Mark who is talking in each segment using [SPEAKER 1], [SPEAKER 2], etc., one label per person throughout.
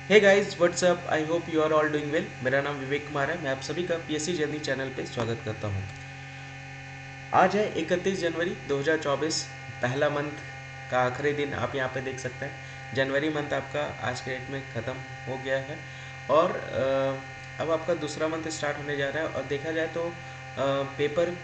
[SPEAKER 1] Hey guys what's up, I hope you are all doing well. मेरा नाम विवेक कुमार है। मैं आप सभी का पीएससी जर्नी चैनल पे स्वागत करता हूँ। आज है 31 जनवरी 2024, पहला मंथ का आखिरी दिन। आप यहाँ पे देख सकते हैं जनवरी मंथ आपका आज के डेट में ख़त्म हो गया है और अब आपका दूसरा मंथ स्टार्ट होने जा रहा है। और देखा जाए तो पेपर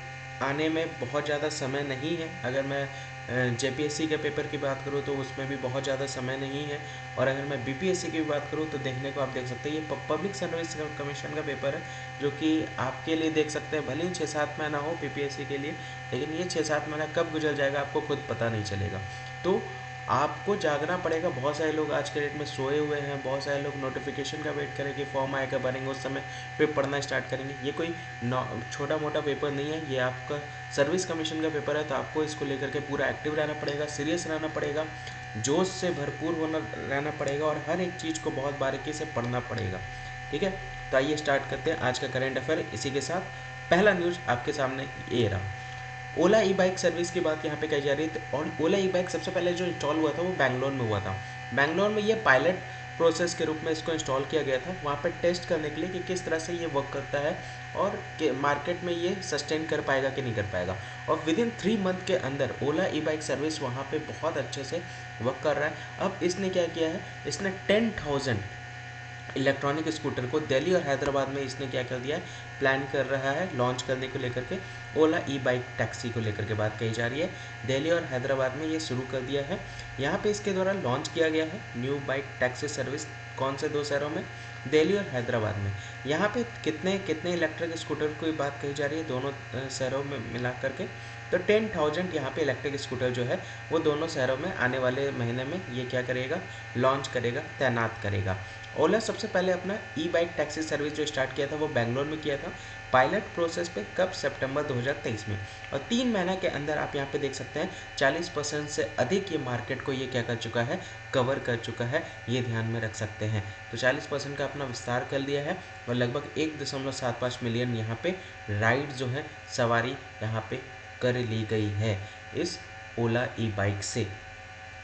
[SPEAKER 1] आने में बहुत ज़्यादा समय नहीं है। अगर मैं जेपीएससी के पेपर की बात करूँ तो उसमें भी बहुत ज़्यादा समय नहीं है। और अगर मैं बीपीएससी की बात करूँ तो देखने को आप देख सकते हैं ये पब्लिक सर्विस कमीशन का पेपर है, जो कि आपके लिए देख सकते हैं भले ही 6-7 महीना हो बीपीएससी के लिए, लेकिन ये 6-7 महीना कब गुजर जाएगा आपको खुद पता नहीं चलेगा। तो आपको जागना पड़ेगा। बहुत सारे लोग आज के डेट में सोए हुए हैं, बहुत सारे लोग नोटिफिकेशन का वेट करें कि फॉर्म आएगा, भरेंगे, उस समय फिर पढ़ना स्टार्ट करेंगे। ये कोई छोटा मोटा पेपर नहीं है, ये आपका सर्विस कमीशन का पेपर है। तो आपको इसको लेकर के पूरा एक्टिव रहना पड़ेगा, सीरियस रहना पड़ेगा, जोश से भरपूर होना रहना पड़ेगा और हर एक चीज़ को बहुत बारीकी से पढ़ना पड़ेगा। ठीक है, तो आइए स्टार्ट करते हैं आज का करंट अफेयर। इसी के साथ पहला न्यूज़ आपके सामने ये रहा। ओला ई बाइक सर्विस की बात यहाँ पे कही जा रही थी। और ओला ई बाइक सबसे पहले जो इंस्टॉल हुआ था वो बैंगलोर में हुआ था। बैंगलोर में ये पायलट प्रोसेस के रूप में इसको इंस्टॉल किया गया था, वहाँ पे टेस्ट करने के लिए कि किस तरह से ये वर्क करता है और मार्केट में ये सस्टेन कर पाएगा कि नहीं कर पाएगा। और विद इन 3 मंथ के अंदर ओला ई बाइक सर्विस वहाँ पे बहुत अच्छे से वर्क कर रहा है। अब इसने क्या किया है, इसने 10,000 इलेक्ट्रॉनिक स्कूटर को दिल्ली और हैदराबाद में इसने क्या कर दिया है, प्लान कर रहा है लॉन्च करने को लेकर के। ओला ई बाइक टैक्सी को लेकर के बात कही जा रही है। दिल्ली और हैदराबाद में ये शुरू कर दिया है। यहाँ पे इसके द्वारा लॉन्च किया गया है न्यू बाइक टैक्सी सर्विस। कौन से 2 शहरों में, दिल्ली और हैदराबाद में। यहाँ पे कितने कितने इलेक्ट्रिक स्कूटर की बात कही जा रही है दोनों शहरों में मिला करके। तो 10,000 यहाँ पे इलेक्ट्रिक स्कूटर जो है वो दोनों शहरों में आने वाले महीने में ये क्या करेगा, लॉन्च करेगा, तैनात करेगा। ओला सबसे पहले अपना ई बाइक टैक्सी सर्विस जो स्टार्ट किया था वो बैंगलोर में किया था, पायलट प्रोसेस पे कब, सितंबर 2023 में। और 3 महीना के अंदर आप यहाँ पे देख सकते हैं 40% से अधिक ये मार्केट को ये क्या कर चुका है, कवर कर चुका है। ये ध्यान में रख सकते हैं। तो 40% का अपना विस्तार कर दिया है और लगभग 1.75 मिलियन यहाँ पे राइड जो है, सवारी यहाँ पे कर ली गई है इस ओला ई बाइक से,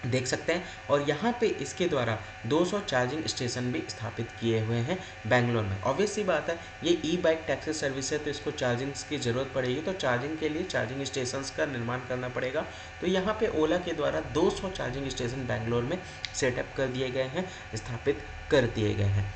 [SPEAKER 1] देख सकते हैं। और यहाँ पे इसके द्वारा 200 चार्जिंग स्टेशन भी स्थापित किए हुए हैं बैंगलोर में। ऑब्वियस सी बात है, ये ई बाइक टैक्सी सर्विस है तो इसको चार्जिंग की ज़रूरत पड़ेगी, तो चार्जिंग के लिए चार्जिंग स्टेशंस का निर्माण करना पड़ेगा। तो यहाँ पे ओला के द्वारा 200 चार्जिंग स्टेशन बैंगलोर में सेटअप कर दिए गए हैं, स्थापित कर दिए गए हैं।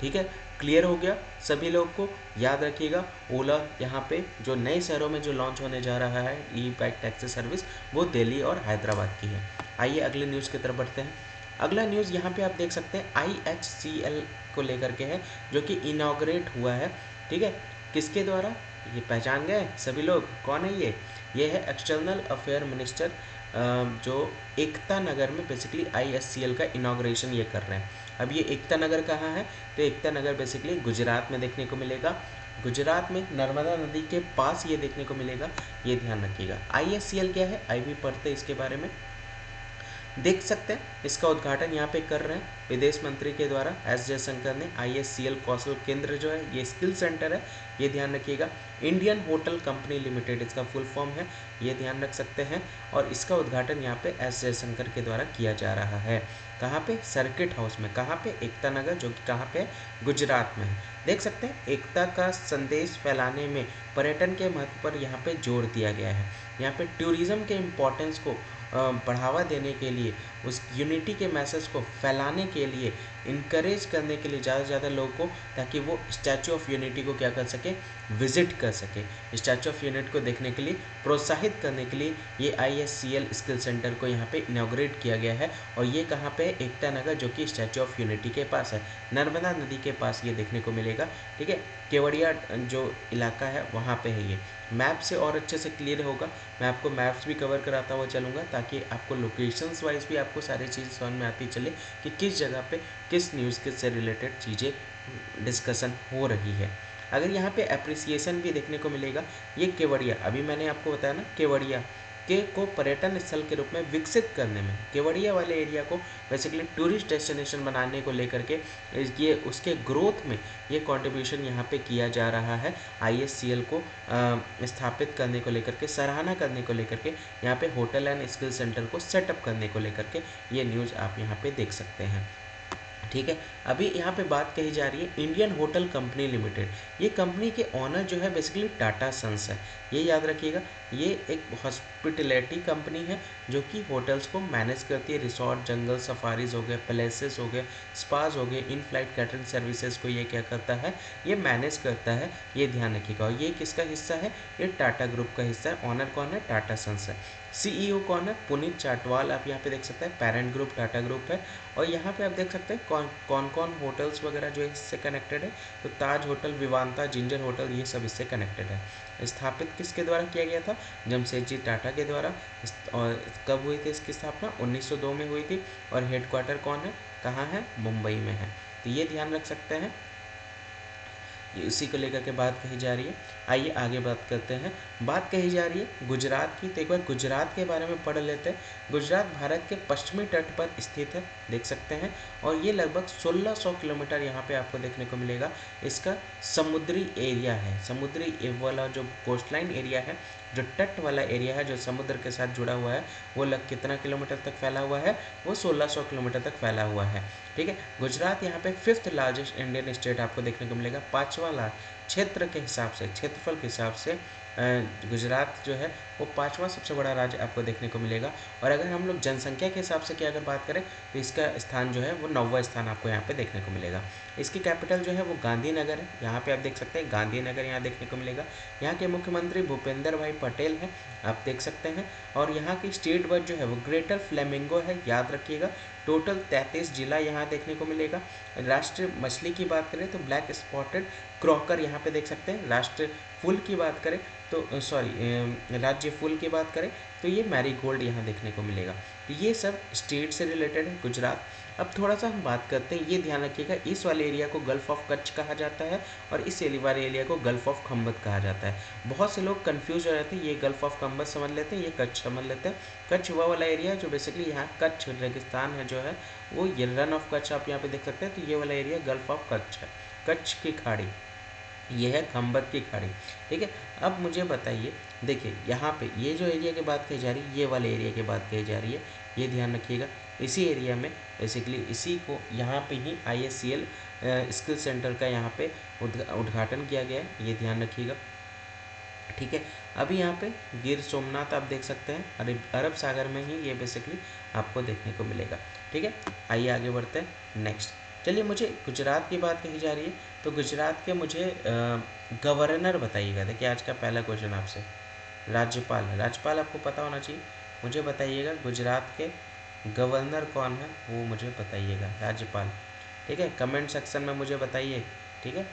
[SPEAKER 1] ठीक है, क्लियर हो गया सभी लोग को। याद रखिएगा, ओला यहाँ पे जो नए शहरों में जो लॉन्च होने जा रहा है ई बाइक टैक्सी सर्विस, वो दिल्ली और हैदराबाद की है। आइए अगले न्यूज़ की तरफ बढ़ते हैं। अगला न्यूज़ यहाँ पे आप देख सकते हैं IHCL को लेकर के है, जो कि इनाग्रेट हुआ है। ठीक है, किसके द्वारा, ये पहचान गए सभी लोग कौन है ये है एक्सटर्नल अफेयर मिनिस्टर, जो एकता नगर में बेसिकली IHCL का इनाग्रेशन ये कर रहे हैं। अब ये एकता नगर कहाँ है, तो एकता नगर बेसिकली गुजरात में देखने को मिलेगा। गुजरात में नर्मदा नदी के पास ये देखने को मिलेगा, ये ध्यान रखिएगा। IHCL क्या है, आई भी पढ़ते इसके बारे में, देख सकते हैं। इसका उद्घाटन यहाँ पे कर रहे हैं विदेश मंत्री के द्वारा एस जयशंकर ने। IHCL कौशल केंद्र जो है ये स्किल सेंटर है, ये ध्यान रखिएगा। इंडियन होटल कंपनी लिमिटेड इसका फुल फॉर्म है, ये ध्यान रख सकते हैं। और इसका उद्घाटन यहाँ पे एस जयशंकर के द्वारा किया जा रहा है। कहाँ पे, सर्किट हाउस में। कहाँ पे, एकता नगर, जो कि कहाँ पे, गुजरात में है। देख सकते हैं एकता का संदेश फैलाने में पर्यटन के महत्व पर यहाँ पे जोर दिया गया है। यहाँ पे टूरिज्म के इम्पोर्टेंस को बढ़ावा देने के लिए, उस यूनिटी के मैसेज को फैलाने के लिए, इनकरेज करने के लिए ज़्यादा से ज़्यादा लोगों को, ताकि वो स्टैचू ऑफ यूनिटी को क्या कर सके, विजिट कर सके। स्टैचू ऑफ यूनिटी को देखने के लिए प्रोत्साहित करने के लिए ये IHCL स्किल सेंटर को यहाँ पे इनाग्रेट किया गया है। और ये कहाँ पे, एकता नगर, जो कि स्टैचू ऑफ यूनिटी के पास है, नर्मदा नदी के पास ये देखने को मिलेगा। ठीक है, केवड़िया जो इलाका है वहाँ पे है ये। मैप से और अच्छे से क्लियर होगा, मैं आपको मैप्स भी कवर कराता हुआ चलूँगा, ताकि आपको लोकेशंस वाइज भी आपको सारी चीज़ें समझ में आती चले कि किस जगह पे किस न्यूज़ के से रिलेटेड चीज़ें डिस्कशन हो रही है। अगर यहाँ पे अप्रिसिएशन भी देखने को मिलेगा, ये केवड़िया, अभी मैंने आपको बताया ना, केवड़िया के को पर्यटन स्थल के रूप में विकसित करने में, केवड़िया वाले एरिया को बेसिकली टूरिस्ट डेस्टिनेशन बनाने को लेकर के, ये उसके ग्रोथ में ये कंट्रीब्यूशन यहाँ पे किया जा रहा है। IHCL को स्थापित करने को लेकर के, सराहना करने को लेकर के, यहाँ पे होटल एंड स्किल सेंटर को सेटअप करने को लेकर के ये न्यूज़ आप यहाँ पे देख सकते हैं। ठीक है। अभी यहाँ पे बात कही जा रही है इंडियन होटल कंपनी लिमिटेड। ये कंपनी के ओनर जो है बेसिकली टाटा सन्स है, ये याद रखिएगा। ये एक हॉस्पिटलिटी कंपनी है जो कि होटल्स को मैनेज करती है। रिसोर्ट, जंगल सफारीज हो गए, पैलेसेस हो गए, स्पाज हो गए, इन फ्लाइट कैटरिंग सर्विसेज को ये क्या करता है, ये मैनेज करता है, ये ध्यान रखिएगा। और ये किसका हिस्सा है, ये टाटा ग्रुप का हिस्सा है। ओनर कौन है, टाटा सन्स है। सीईओ कौन है, पुनीत चाटवाल, आप यहाँ पे देख सकते हैं। पेरेंट ग्रुप टाटा ग्रुप है। और यहाँ पे आप देख सकते हैं कौन कौन होटल्स वगैरह जो इससे कनेक्टेड है। तो ताज होटल, विवांता, जिंजर होटल, ये सब इससे कनेक्टेड है। स्थापित किसके द्वारा किया गया था, जमशेदजी टाटा के द्वारा। और कब हुई थी इसकी स्थापना, 1902 में हुई थी। और हेडक्वार्टर कौन है, कहाँ है, मुंबई में है। तो ये ध्यान रख सकते हैं, इसी को लेकर के बात कही जा रही है। आइए आगे बात करते हैं। बात कही जा रही है गुजरात की, तो एक बार गुजरात के बारे में पढ़ लेते हैं। गुजरात भारत के पश्चिमी तट पर स्थित है, देख सकते हैं। और ये लगभग 1600 किलोमीटर यहाँ पे आपको देखने को मिलेगा। इसका समुद्री एरिया है, समुद्री वाला जो कोस्टलाइन एरिया है, जो तट वाला एरिया है, जो समुद्र के साथ जुड़ा हुआ है, वो कितना किलोमीटर तक फैला हुआ है, वो 1600 किलोमीटर तक फैला हुआ है। ठीक है। गुजरात यहाँ पे 5th लार्जेस्ट इंडियन स्टेट आपको देखने को मिलेगा। 5वां क्षेत्र के हिसाब से, क्षेत्रफल के हिसाब से गुजरात जो है वो 5वां सबसे बड़ा राज्य आपको देखने को मिलेगा। और अगर हम लोग जनसंख्या के हिसाब से की अगर बात करें तो इसका स्थान जो है वो 9वां स्थान आपको यहाँ पे देखने को मिलेगा। इसकी कैपिटल जो है वो गांधीनगर है। यहाँ पे आप देख सकते हैं गांधीनगर यहाँ देखने को मिलेगा। यहाँ के मुख्यमंत्री भूपेंद्र भाई पटेल हैं, आप देख सकते हैं। और यहाँ की स्टेट बर्ड जो है वो ग्रेटर फ्लेमिंगो है, याद रखिएगा। टोटल 33 जिला यहाँ देखने को मिलेगा। राष्ट्रीय मछली की बात करें तो ब्लैक स्पॉटेड क्रॉकर यहाँ पे देख सकते हैं। राष्ट्र फूल की बात करें तो राज्य फूल की बात करें तो ये मैरीगोल्ड यहाँ देखने को मिलेगा। तो ये सब स्टेट से रिलेटेड है गुजरात। अब थोड़ा सा हम बात करते हैं, ये ध्यान रखिएगा, इस वाले एरिया को गल्फ ऑफ कच्छ कहा जाता है और इस वाले एरिया को गल्फ ऑफ खंबत कहा जाता है। बहुत से लोग कंफ्यूज हो जाते हैं, ये गल्फ ऑफ खंबत समझ लेते हैं, ये कच्छ समझ लेते हैं। कच्छ वह वाला एरिया है जो बेसिकली यहाँ कच्छ रेगिस्तान है जो है वो, ये रन ऑफ कच्छ आप यहाँ पे देख सकते हैं। तो ये वाला एरिया गल्फ ऑफ कच्छ है, कच्छ की खाड़ी, ये है खंबत की खाड़ी। ठीक है। अब मुझे बताइए, देखिए यहाँ पे ये जो एरिया की बात कही जा रही है, ये वाले एरिया की बात कही जा रही है, ये ध्यान रखिएगा। इसी एरिया में बेसिकली इसी को यहाँ पे ही ISCL स्किल सेंटर का यहाँ पे उद्घाटन किया गया है, ये ध्यान रखिएगा। ठीक है। अभी यहाँ पे गिर सोमनाथ आप देख सकते हैं, अरब सागर में ही ये बेसिकली आपको देखने को मिलेगा। ठीक है। आइए आगे बढ़ते हैं नेक्स्ट। चलिए, मुझे गुजरात की बात कही जा रही है तो गुजरात के मुझे गवर्नर बताइएगा। देखिए आज का पहला क्वेश्चन आपसे, राज्यपाल है, राज्यपाल आपको पता होना चाहिए। मुझे बताइएगा गुजरात के गवर्नर कौन है, वो मुझे बताइएगा, राज्यपाल। ठीक है, कमेंट सेक्शन में मुझे बताइए। ठीक है।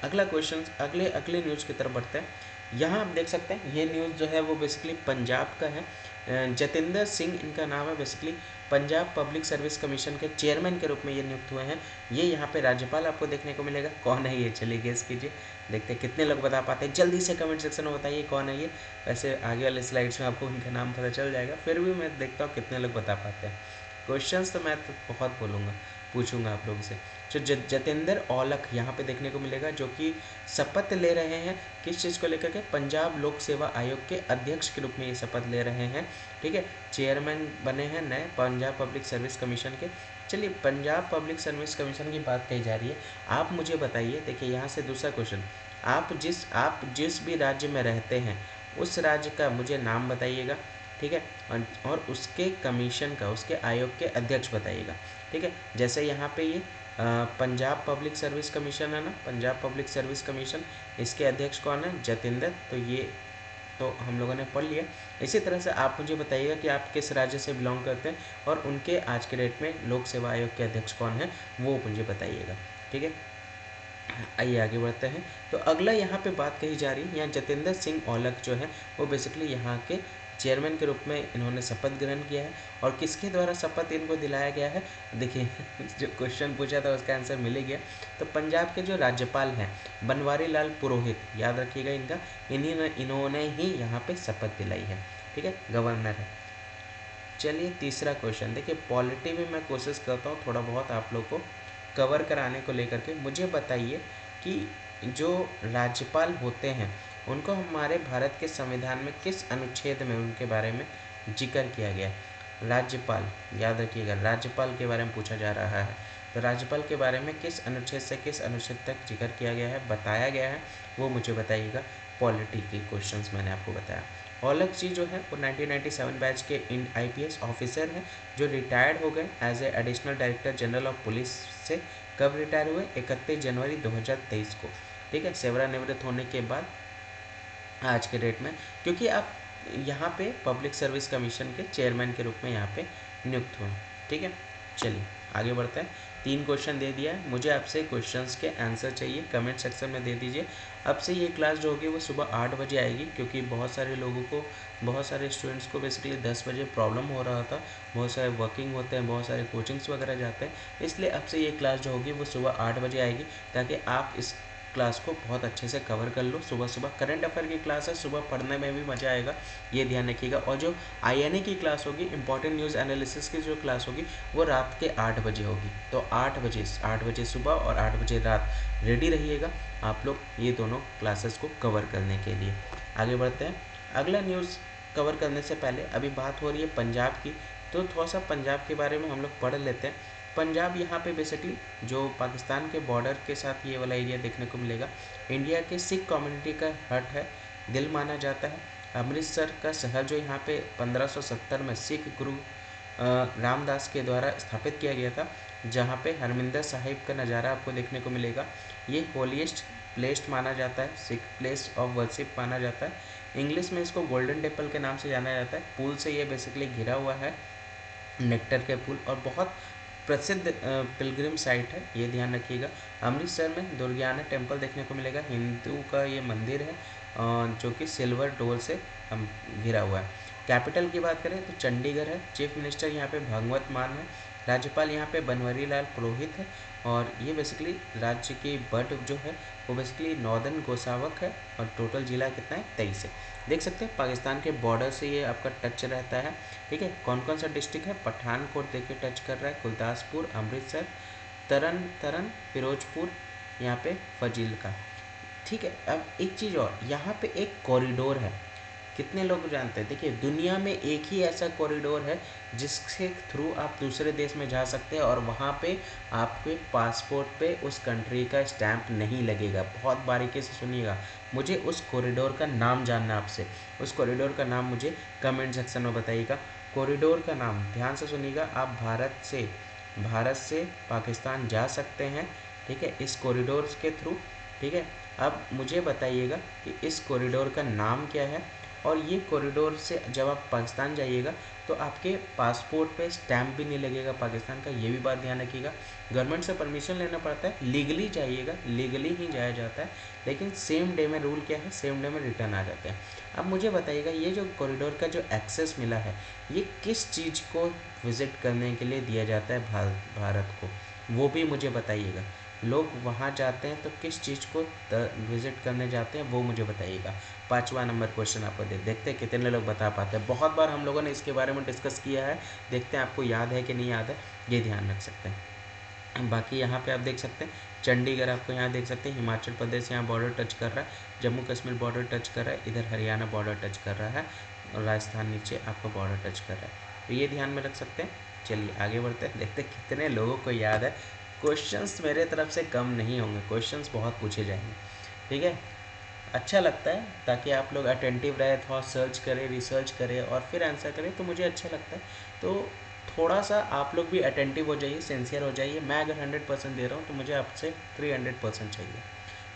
[SPEAKER 1] अगला क्वेश्चन, अगले अगले न्यूज़ की तरफ बढ़ते हैं। यहाँ आप देख सकते हैं ये न्यूज़ जो है वो बेसिकली पंजाब का है। जतिंदर सिंह इनका नाम है। Basically Punjab public service commission के चेयरमैन के रूप में ये नियुक्त हुए हैं। ये यहाँ पे राज्यपाल आपको देखने को मिलेगा। कौन है ये, चलिए गेस कीजिए, देखते हैं कितने लोग बता पाते हैं। जल्दी से कमेंट सेक्शन में बताइए कौन है ये। वैसे आगे वाले स्लाइड्स में आपको इनका नाम पता चल जाएगा, फिर भी मैं देखता हूँ कितने लोग बता पाते हैं। क्वेश्चंस तो मैं तो बहुत पूछूंगा आप लोगों से। जो जतेंद्र औलख यहाँ पे देखने को मिलेगा, जो कि शपथ ले रहे हैं किस चीज़ को लेकर के, पंजाब लोक सेवा आयोग के अध्यक्ष के रूप में ये शपथ ले रहे हैं। ठीक है। चेयरमैन बने हैं नए पंजाब पब्लिक सर्विस कमीशन के। चलिए, पंजाब पब्लिक सर्विस कमीशन की बात कही जा रही है। आप मुझे बताइए, देखिए यहाँ से दूसरा क्वेश्चन, आप जिस भी राज्य में रहते हैं उस राज्य का मुझे नाम बताइएगा। ठीक है। और उसके कमीशन का, उसके आयोग के अध्यक्ष बताइएगा। ठीक है। जैसे यहाँ पे ये पंजाब पब्लिक सर्विस कमीशन है ना, पंजाब पब्लिक सर्विस कमीशन, इसके अध्यक्ष कौन है, जतिंदर। तो ये तो हम लोगों ने पढ़ लिया। इसी तरह से आप मुझे बताइएगा कि आप किस राज्य से बिलोंग करते हैं और उनके आज के डेट में लोक सेवा आयोग के अध्यक्ष कौन है, वो मुझे बताइएगा। ठीक है। आइए आगे बढ़ते हैं। तो अगला यहाँ पे बात कही जा रही है, यहाँ जतिंदर सिंह औलख जो है वो बेसिकली यहाँ के चेयरमैन के रूप में इन्होंने शपथ ग्रहण किया है। और किसके द्वारा शपथ इनको दिलाया गया है, देखिए जो क्वेश्चन पूछा था उसका आंसर मिल ही गया। तो पंजाब के जो राज्यपाल हैं बनवारी लाल पुरोहित, याद रखिएगा इनका, इन्होंने ही यहाँ पे शपथ दिलाई है। ठीक है, गवर्नर है। चलिए तीसरा क्वेश्चन, देखिए पॉलिटी में मैं कोशिश करता हूँ थोड़ा बहुत आप लोग को कवर कराने को लेकर के। मुझे बताइए कि जो राज्यपाल होते हैं उनको हमारे भारत के संविधान में किस अनुच्छेद में उनके बारे में जिक्र किया गया है। राज्यपाल, याद रखिएगा राज्यपाल के बारे में पूछा जा रहा है। तो राज्यपाल के बारे में किस अनुच्छेद से किस अनुच्छेद तक जिक्र किया गया है, बताया गया है, वो मुझे बताइएगा। पॉलिटी के क्वेश्चंस मैंने आपको बताया। औलख जी जो है वो 1997 बैच के IPS ऑफिसर हैं जो रिटायर्ड हो गए as a additional director general of police से। कब रिटायर हुए? 31 जनवरी 2023 को। ठीक है, सेवानिवृत्त होने के बाद आज के डेट में, क्योंकि आप यहाँ पे पब्लिक सर्विस कमीशन के चेयरमैन के रूप में यहाँ पे नियुक्त हुए। ठीक है, चलिए आगे बढ़ते हैं। 3 क्वेश्चन दे दिया है, मुझे आपसे क्वेश्चंस के आंसर चाहिए, कमेंट सेक्शन में दे दीजिए। अब से ये क्लास जो होगी वो सुबह 8 बजे आएगी, क्योंकि बहुत सारे लोगों को, बहुत सारे स्टूडेंट्स को बेसिकली 10 बजे प्रॉब्लम हो रहा था। बहुत सारे वर्किंग होते हैं, बहुत सारे कोचिंग्स वगैरह जाते हैं, इसलिए अब से ये क्लास जो होगी वो सुबह 8 बजे आएगी, ताकि आप इस क्लास को बहुत अच्छे से कवर कर लो। सुबह सुबह करंट अफेयर की क्लास है, सुबह पढ़ने में भी मज़ा आएगा, ये ध्यान रखिएगा। और जो INA की क्लास होगी, इंपॉर्टेंट न्यूज़ एनालिसिस की जो क्लास होगी, वो रात के 8 बजे होगी। तो 8 बजे सुबह और 8 बजे रात रेडी रहिएगा आप लोग ये दोनों क्लासेस को कवर करने के लिए। आगे बढ़ते हैं। अगला न्यूज़ कवर करने से पहले अभी बात हो रही है पंजाब की, तो थोड़ा सा पंजाब के बारे में हम लोग पढ़ लेते हैं। पंजाब यहाँ पे बेसिकली जो पाकिस्तान के बॉर्डर के साथ ये वाला एरिया देखने को मिलेगा। इंडिया के सिख कम्युनिटी का हट है, दिल माना जाता है। अमृतसर का शहर जो यहाँ पे 1570 में सिख गुरु रामदास के द्वारा स्थापित किया गया था, जहाँ पे हरमिंदर साहिब का नज़ारा आपको देखने को मिलेगा। ये होलीस्ट प्लेस माना जाता है, सिख प्लेस ऑफ वर्शिप माना जाता है। इंग्लिश में इसको गोल्डन टेम्पल के नाम से जाना जाता है। पुल से ये बेसिकली घिरा हुआ है, नेक्टर के पुल, और बहुत प्रसिद्ध पिलग्रिम साइट है, ये ध्यान रखिएगा। अमृतसर में दुर्गियाना टेम्पल देखने को मिलेगा, हिंदू का ये मंदिर है जो कि सिल्वर डोर से घिरा हुआ है। कैपिटल की बात करें तो चंडीगढ़ है। चीफ मिनिस्टर यहाँ पे भगवत मान है। राज्यपाल यहाँ पे बनवारी लाल पुरोहित है। और ये बेसिकली राज्य की बर्ड जो है वो बेसिकली नॉर्दर्न गोसावक है। और टोटल जिला कितना है? 23 है। देख सकते हैं पाकिस्तान के बॉर्डर से ये आपका टच रहता है। ठीक है, कौन कौन सा डिस्ट्रिक्ट है? पठानकोट देखिए टच कर रहा है, गुरदासपुर, अमृतसर, तरन फिरोजपुर, यहाँ पे फजीलका। ठीक है, अब एक चीज़ और, यहाँ पे एक कॉरिडोर है, कितने लोग जानते हैं? देखिए दुनिया में एक ही ऐसा कॉरिडोर है जिसके थ्रू आप दूसरे देश में जा सकते हैं और वहाँ पे आपके पासपोर्ट पे उस कंट्री का स्टैंप नहीं लगेगा। बहुत बारीकी से सुनिएगा, मुझे उस कॉरिडोर का नाम जानना है आपसे। उस कॉरिडोर का नाम मुझे कमेंट सेक्शन में बताइएगा। कॉरिडोर का नाम ध्यान से सुनिएगा। आप भारत से पाकिस्तान जा सकते हैं, ठीक है, इस कॉरिडोर के थ्रू। ठीक है, अब मुझे बताइएगा कि इस कॉरिडोर का नाम क्या है। और ये कॉरिडोर से जब आप पाकिस्तान जाइएगा तो आपके पासपोर्ट पे स्टैंप भी नहीं लगेगा पाकिस्तान का, ये भी बात ध्यान रखिएगा। गवर्नमेंट से परमिशन लेना पड़ता है, लीगली जाइएगा, लीगली ही जाया जाता है, लेकिन सेम डे में रूल क्या है, सेम डे में रिटर्न आ जाते हैं। अब मुझे बताइएगा ये जो कॉरिडोर का जो एक्सेस मिला है, ये किस चीज़ को विज़िट करने के लिए दिया जाता है भारत को, वो भी मुझे बताइएगा। लोग वहाँ जाते हैं तो किस चीज़ को विज़िट करने जाते हैं, वो मुझे बताइएगा। 5वां नंबर क्वेश्चन आपको देखते हैं कितने लोग बता पाते हैं। बहुत बार हम लोगों ने इसके बारे में डिस्कस किया है, देखते हैं आपको याद है कि नहीं याद है, ये ध्यान रख सकते हैं। बाकी यहाँ पे आप देख सकते हैं चंडीगढ़, आपको यहाँ देख सकते हैं हिमाचल प्रदेश यहाँ बॉर्डर टच कर रहा है, जम्मू कश्मीर बॉर्डर टच कर रहा है, इधर हरियाणा बॉर्डर टच कर रहा है, और राजस्थान नीचे आपको बॉर्डर टच कर रहा है, तो ये ध्यान में रख सकते हैं। चलिए आगे बढ़ते हैं, देखते हैं कितने लोगों को याद है। क्वेश्चंस मेरे तरफ से कम नहीं होंगे, क्वेश्चंस बहुत पूछे जाएंगे। ठीक है, अच्छा लगता है ताकि आप लोग अटेंटिव रहे, थोड़ा सर्च करें, रिसर्च करें और फिर आंसर करें, तो मुझे अच्छा लगता है। तो थोड़ा सा आप लोग भी अटेंटिव हो जाइए, सिंसियर हो जाइए। मैं अगर 100% दे रहा हूँ तो मुझे आपसे 300% चाहिए।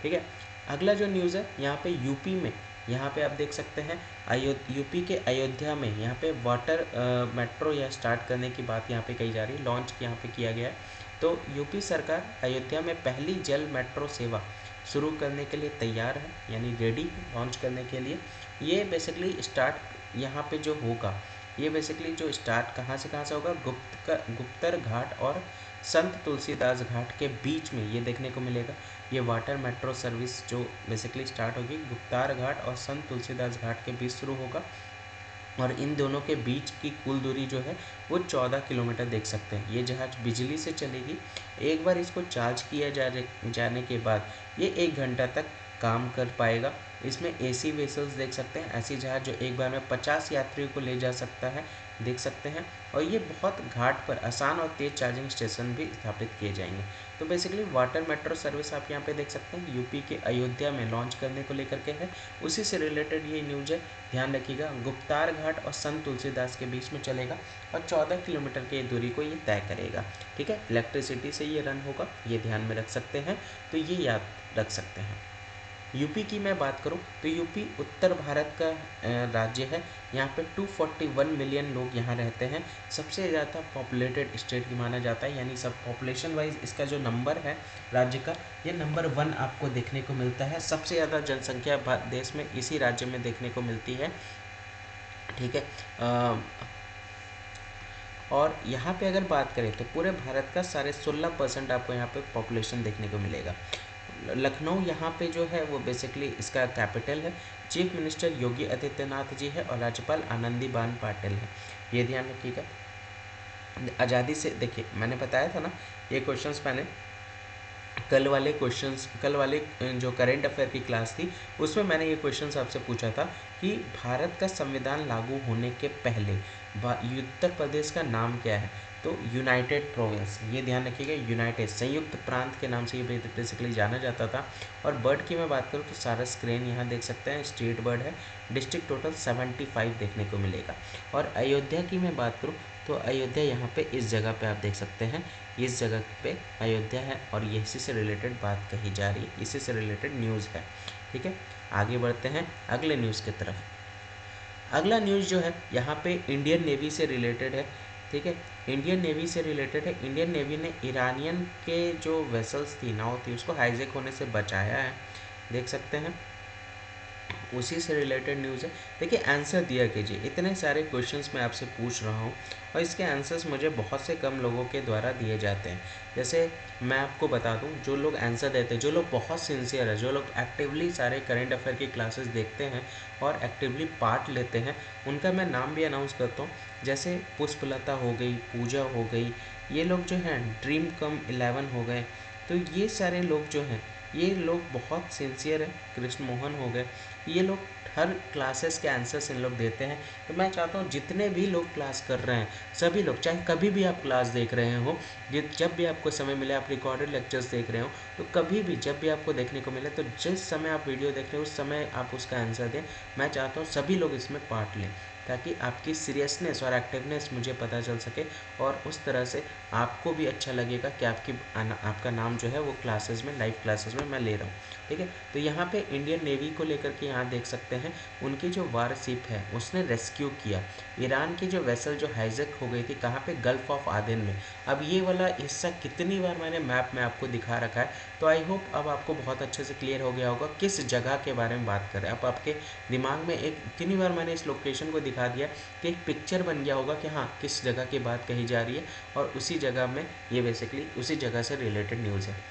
[SPEAKER 1] ठीक है, अगला जो न्यूज़ है यहाँ पे यूपी में, यहाँ पे आप देख सकते हैं यूपी के अयोध्या में यहाँ पे वाटर मेट्रो या स्टार्ट करने की बात यहाँ पे कही जा रही है, लॉन्च यहाँ पे किया गया है। तो यूपी सरकार अयोध्या में पहली जल मेट्रो सेवा शुरू करने के लिए तैयार है, यानी रेडी लॉन्च करने के लिए। ये बेसिकली स्टार्ट यहाँ पे जो होगा, ये बेसिकली जो स्टार्ट कहाँ से होगा, गुप्तर घाट और संत तुलसीदास घाट के बीच में ये देखने को मिलेगा। ये वाटर मेट्रो सर्विस जो बेसिकली स्टार्ट होगी गुप्तार घाट और संत तुलसीदास घाट के बीच शुरू होगा, और इन दोनों के बीच की कुल दूरी जो है वो 14 किलोमीटर देख सकते हैं। ये जहाज़ बिजली से चलेगी। एक बार इसको चार्ज किया जाने के बाद ये 1 घंटा तक काम कर पाएगा। इसमें एसी वेसल्स देख सकते हैं, ऐसी जहाज जो एक बार में 50 यात्रियों को ले जा सकता है, देख सकते हैं। और ये बहुत घाट पर आसान और तेज़ चार्जिंग स्टेशन भी स्थापित किए जाएंगे। तो बेसिकली वाटर मेट्रो सर्विस आप यहाँ पे देख सकते हैं, यूपी के अयोध्या में लॉन्च करने को लेकर के है, उसी से रिलेटेड ये न्यूज है। ध्यान रखिएगा, गुप्तार घाट और संत तुलसीदास के बीच में चलेगा और 14 किलोमीटर की दूरी को ये तय करेगा। ठीक है, इलेक्ट्रिसिटी से ये रन होगा, ये ध्यान में रख सकते हैं, तो ये याद रख सकते हैं। यूपी की मैं बात करूं तो यूपी उत्तर भारत का राज्य है। यहाँ पे 241 मिलियन लोग यहाँ रहते हैं। सबसे ज़्यादा पॉपुलेटेड स्टेट माना जाता है, यानी सब पॉपुलेशन वाइज इसका जो नंबर है राज्य का, ये नंबर 1 आपको देखने को मिलता है। सबसे ज़्यादा जनसंख्या देश में इसी राज्य में देखने को मिलती है। ठीक है, और यहाँ पे अगर बात करें तो पूरे भारत का 16.5% आपको यहाँ पे पॉपुलेशन देखने को मिलेगा। लखनऊ यहाँ पे जो है वो बेसिकली इसका कैपिटल है। चीफ मिनिस्टर योगी आदित्यनाथ जी है और राज्यपाल आनंदीबेन पटेल है, ये ध्यान रखिएगा। आज़ादी से देखिए, मैंने बताया था ना ये क्वेश्चंस मैंने कल वाले जो करेंट अफेयर की क्लास थी उसमें मैंने ये क्वेश्चंस आपसे पूछा था कि भारत का संविधान लागू होने के पहले उत्तर प्रदेश का नाम क्या है। तो यूनाइटेड प्रोविंस, ये ध्यान रखिएगा, यूनाइटेड संयुक्त प्रांत के नाम से ये बेसिकली जाना जाता था। और बर्ड की मैं बात करूँ तो सारस क्रेन यहाँ देख सकते हैं, स्टेट बर्ड है। डिस्ट्रिक्ट टोटल 75 देखने को मिलेगा। और अयोध्या की मैं बात करूँ तो अयोध्या यहाँ पे इस जगह पे आप देख सकते हैं, इस जगह पे अयोध्या है और ये इसी से रिलेटेड बात कही जा रही है, इसी से रिलेटेड न्यूज़ है। ठीक है, आगे बढ़ते हैं अगले न्यूज़ की तरफ। अगला न्यूज़ जो है यहाँ पे इंडियन नेवी से रिलेटेड है। ठीक है, इंडियन नेवी से रिलेटेड है। इंडियन नेवी ने ईरानियन के जो वेसल्स थी, नाव थी, उसको हाईजैक होने से बचाया है, देख सकते हैं, उसी से रिलेटेड न्यूज़ है। देखिए, आंसर दिया कीजिए, इतने सारे क्वेश्चंस मैं आपसे पूछ रहा हूँ और इसके आंसर्स मुझे बहुत से कम लोगों के द्वारा दिए जाते हैं। जैसे मैं आपको बता दूं, जो लोग आंसर देते हैं, जो लोग बहुत सिंसियर है, जो लोग एक्टिवली सारे करेंट अफेयर की क्लासेस देखते हैं और एक्टिवली पार्ट लेते हैं, उनका मैं नाम भी अनाउंस करता हूँ। जैसे पुष्पलता हो गई, पूजा हो गई, ये लोग जो हैं, ड्रीम कम 11 हो गए, तो ये सारे लोग जो हैं, ये लोग बहुत सिंसियर है। कृष्ण मोहन हो गए, ये लोग हर क्लासेस के आंसर्स इन लोग देते हैं। तो मैं चाहता हूँ जितने भी लोग क्लास कर रहे हैं, सभी लोग, चाहे कभी भी आप क्लास देख रहे हो, जब भी आपको समय मिले, आप रिकॉर्डेड लेक्चर्स देख रहे हो, तो कभी भी जब भी आपको देखने को मिले, तो जिस समय आप वीडियो देख रहे हो उस समय आप उसका आंसर दें। मैं चाहता हूँ सभी लोग इसमें पार्ट लें, ताकि आपकी सीरियसनेस और एक्टिवनेस मुझे पता चल सके और उस तरह से आपको भी अच्छा लगेगा कि आपका नाम जो है वो क्लासेस में, लाइव क्लासेस में मैं ले रहा हूँ। ठीक है, तो यहाँ पे इंडियन नेवी को लेकर के यहाँ देख सकते हैं, उनकी जो वारशिप है उसने रेस्क्यू किया ईरान की जो वेसल जो हाईजैक हो गई थी, कहाँ पे, गल्फ ऑफ आदेन में। अब ये वाला हिस्सा कितनी बार मैंने मैप में आपको दिखा रखा है, तो आई होप अब आपको बहुत अच्छे से क्लियर हो गया होगा किस जगह के बारे में बात कर रहे हैं। अब आपके दिमाग में एक इतनी बार मैंने इस लोकेशन को दिखा दिया कि एक पिक्चर बन गया होगा कि हाँ किस जगह की बात कही जा रही है, और उसी जगह में ये बेसिकली उसी जगह से रिलेटेड न्यूज़ है।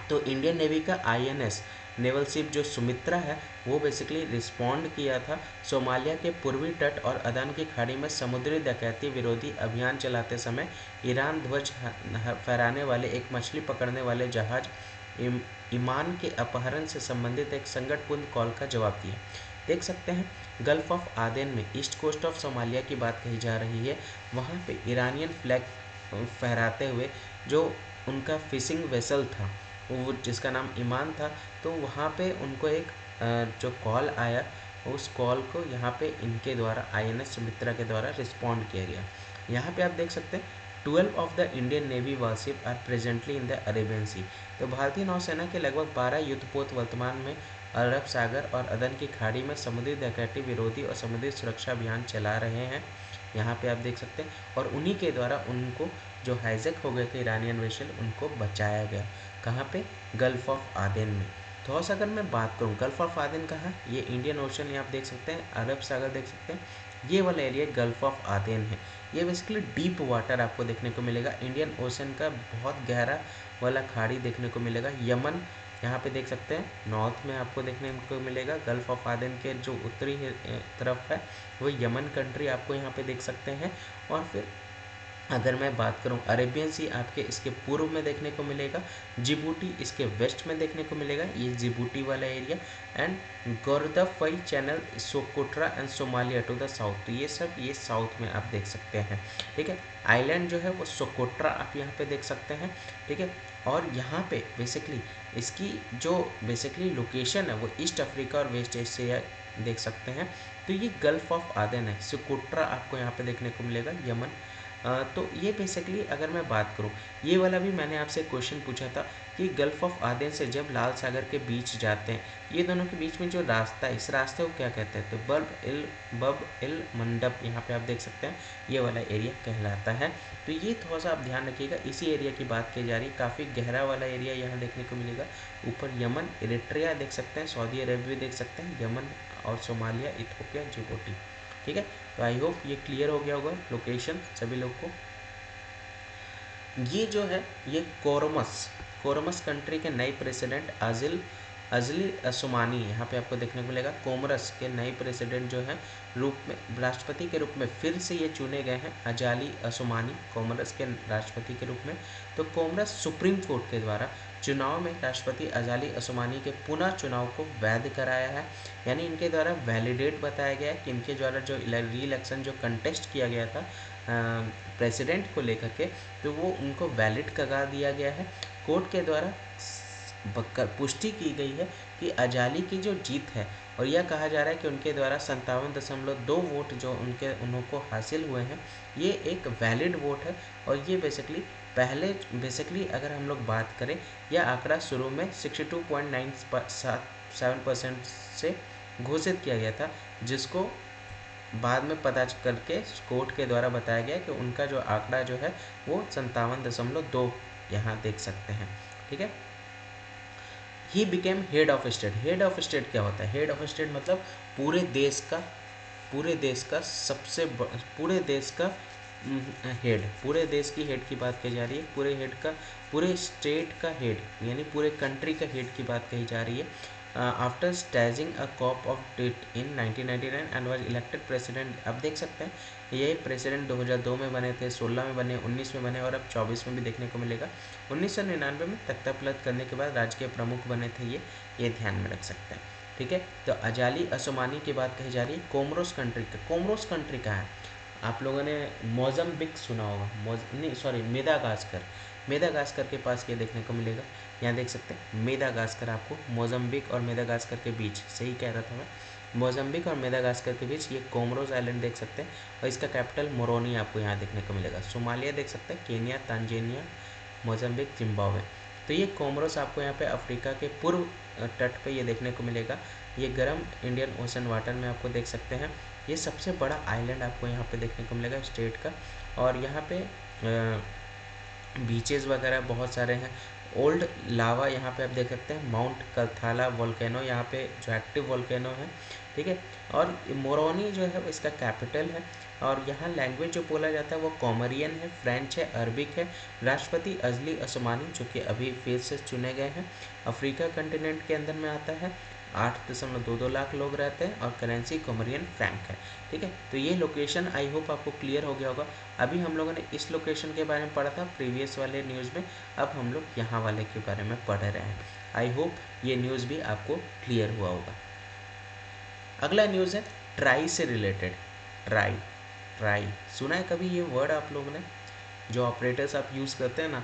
[SPEAKER 1] तो इंडियन नेवी का आईएनएस नेवल शिप जो सुमित्रा है, वो बेसिकली रिस्पॉन्ड किया था सोमालिया के पूर्वी तट और अदन की खाड़ी में समुद्री डकैती विरोधी अभियान चलाते समय ईरान ध्वज फहराने वाले एक मछली पकड़ने वाले जहाज ईमान के अपहरण से संबंधित एक संकटपूर्ण कॉल का जवाब दिया। देख सकते हैं, गल्फ ऑफ आदेन में ईस्ट कोस्ट ऑफ सोमालिया की बात कही जा रही है। वहाँ पे ईरानियन फ्लैग फहराते हुए जो उनका फिशिंग वेसल था, वो जिसका नाम ईमान था, तो वहाँ पे उनको एक जो कॉल आया, उस कॉल को यहाँ पे इनके द्वारा आईएनएस सुमित्रा के द्वारा रिस्पॉन्ड किया गया। यहाँ पे आप देख सकते हैं 12 of the Indian navy warship are presently in the Arabian sea. तो भारतीय नौसेना के लगभग 12 युद्धपोत वर्तमान में अरब सागर और अदन की खाड़ी में समुद्री डकैती विरोधी और समुद्री सुरक्षा अभियान चला रहे हैं। यहाँ पे आप देख सकते हैं, और उन्हीं के द्वारा उनको जो हाईजैक हो गए थे ईरानियन वेसल, उनको बचाया गया। कहाँ पे, गल्फ ऑफ आदेन में। थोड़ा सा अगर मैं बात करूँ, गल्फ ऑफ आदेन कहाँ, ये इंडियन ओशन ये आप देख सकते हैं, अरब सागर देख सकते हैं, ये वाला एरिया गल्फ ऑफ आदेन है। ये बेसिकली डीप वाटर आपको देखने को मिलेगा, इंडियन ओशन का बहुत गहरा वाला खाड़ी देखने को मिलेगा। यमन यहाँ पे देख सकते हैं, नॉर्थ में आपको देखने को मिलेगा। गल्फ ऑफ आदेन के जो उत्तरी तरफ है वो यमन कंट्री आपको यहाँ पे देख सकते हैं। और फिर अगर मैं बात करूं अरेबियन सी आपके इसके पूर्व में देखने को मिलेगा, जिबूटी इसके वेस्ट में देखने को मिलेगा, ये जिबूटी वाला area, and Guardafui channel Socotra and Somalia to the south, तो ये सब ये साउथ में आप देख सकते हैं। ठीक है, आइलैंड जो है वो सोकोट्रा आप यहाँ पे देख सकते हैं। ठीक है, और यहाँ पे बेसिकली इसकी जो बेसिकली लोकेशन है वो ईस्ट अफ्रीका और वेस्ट एशिया देख सकते हैं। तो ये गल्फ ऑफ आदेन है, सोकोट्रा आपको यहाँ पे देखने को मिलेगा, यमन। तो ये बेसिकली अगर मैं बात करूँ, ये वाला भी मैंने आपसे क्वेश्चन पूछा था कि गल्फ ऑफ आदेन से जब लाल सागर के बीच जाते हैं, ये दोनों के बीच में जो रास्ता है, इस रास्ते को क्या कहते हैं, तो बब इल मंडप यहाँ पे आप देख सकते हैं, ये वाला एरिया कहलाता है। तो ये थोड़ा सा आप ध्यान रखिएगा, इसी एरिया की बात की जा रही है, काफ़ी गहरा वाला एरिया यहाँ देखने को मिलेगा। ऊपर यमन, इरिट्रिया देख सकते हैं, सऊदी अरेबिया भी देख सकते हैं, यमन और सोमालिया, इथियोपिया, जिबूटी। ठीक है, तो आई होप ये क्लियर हो गया होगा लोकेशन सभी लोग को। ये जो है ये कोरमस कंट्री के नए प्रेसिडेंट अजली असुमानी यहाँ पे आपको देखने को मिलेगा। कोमरस के नए प्रेसिडेंट जो है रूप में राष्ट्रपति के रूप में फिर से ये चुने गए हैं, अजाली असुमानी कोमरस के राष्ट्रपति के रूप में। तो कोमरस सुप्रीम कोर्ट के द्वारा चुनाव में राष्ट्रपति अजाली असुमानी के पुनः चुनाव को वैध कराया है, यानी इनके द्वारा वैलिडेट बताया गया है कि इनके द्वारा जो री इलेक्शन जो कंटेस्ट किया गया था प्रेसिडेंट को लेकर के, तो वो उनको वैलिड करार दिया गया है। कोर्ट के द्वारा पुष्टि की गई है कि अजाली की जो जीत है, और यह कहा जा रहा है कि उनके द्वारा 57.2 वोट जो उनको हासिल हुए हैं, ये एक वैलिड वोट है। और ये बेसिकली अगर हम लोग बात करें, यह आंकड़ा शुरू में 62.97% से घोषित किया गया था, जिसको बाद में पता करके कोर्ट के द्वारा बताया गया कि उनका जो आंकड़ा जो है वो 57.2 यहाँ देख सकते हैं। ठीक है, he became head of state. Head of state क्या होता है? हेड ऑफ स्टेट मतलब पूरे देश का पूरे देश का हेड, पूरे देश की हेड की बात कही जा रही है, पूरे स्टेट का हेड यानी पूरे कंट्री का हेड की बात कही जा रही है। After staging a coup d'état in 1999 and was elected president. अब देख सकते हैं ये प्रेसिडेंट 2002 में बने थे, 16 में बने, 19 में बने और अब 24 में भी देखने को मिलेगा। 1999 में तख्ता पलट करने के बाद राज्य के प्रमुख बने थे ये ध्यान में रख सकते हैं। ठीक है, तो अजाली असुमानी की बात कही जा रही है। कोमरोस कंट्री का है, आप लोगों ने मोज़म्बिक सुना होगा, मेदागास्कर के पास ये देखने को मिलेगा। यहाँ देख सकते हैं मेदागास्कर, आपको मोज़म्बिक और मेदागास्कर के बीच, सही कह रहा था मैं, मोज़म्बिक और मेदागास्कर के बीच ये कोमरोस आइलैंड देख सकते हैं, और इसका कैपिटल मोरोनी आपको यहाँ देखने को मिलेगा। सोमालिया देख सकते हैं, केनिया, तांजानिया, मोज़म्बिक, जिम्बाब्वे। तो ये कोमरोस आपको यहाँ पे अफ्रीका के पूर्व तट पे ये देखने को मिलेगा। ये गर्म इंडियन ओशन वाटर में आपको देख सकते हैं। ये सबसे बड़ा आइलैंड आपको यहाँ पे देखने को मिलेगा स्टेट का, और यहाँ पे बीचेस वगैरह बहुत सारे हैं। ओल्ड लावा यहाँ पे आप देख सकते हैं, माउंट कलथाला वोल्केनो यहाँ पे जो एक्टिव वोल्केनो है। ठीक है, और मोरोनी जो है इसका कैपिटल है, और यहाँ लैंग्वेज जो बोला जाता है वो कॉमरियन है, फ्रेंच है, अरबिक है। राष्ट्रपति अजली असमानी जो कि अभी फिर से चुने गए हैं, अफ्रीका कंटिनेंट के अंदर में आता है, 8.22 लाख लोग रहते हैं, और करेंसी कॉमरियन फ्रैंक है। ठीक है, तो ये लोकेशन आई होप आपको क्लियर हो गया होगा। अभी हम लोगों ने इस लोकेशन के बारे में पढ़ा था प्रीवियस वाले न्यूज़ में, अब हम लोग यहाँ वाले के बारे में पढ़ रहे हैं। आई होप ये न्यूज़ भी आपको क्लियर हुआ होगा। अगला न्यूज़ है ट्राई से रिलेटेड। ट्राई सुना है कभी ये वर्ड आप लोगों ने? जो ऑपरेटर्स आप यूज़ करते हैं ना,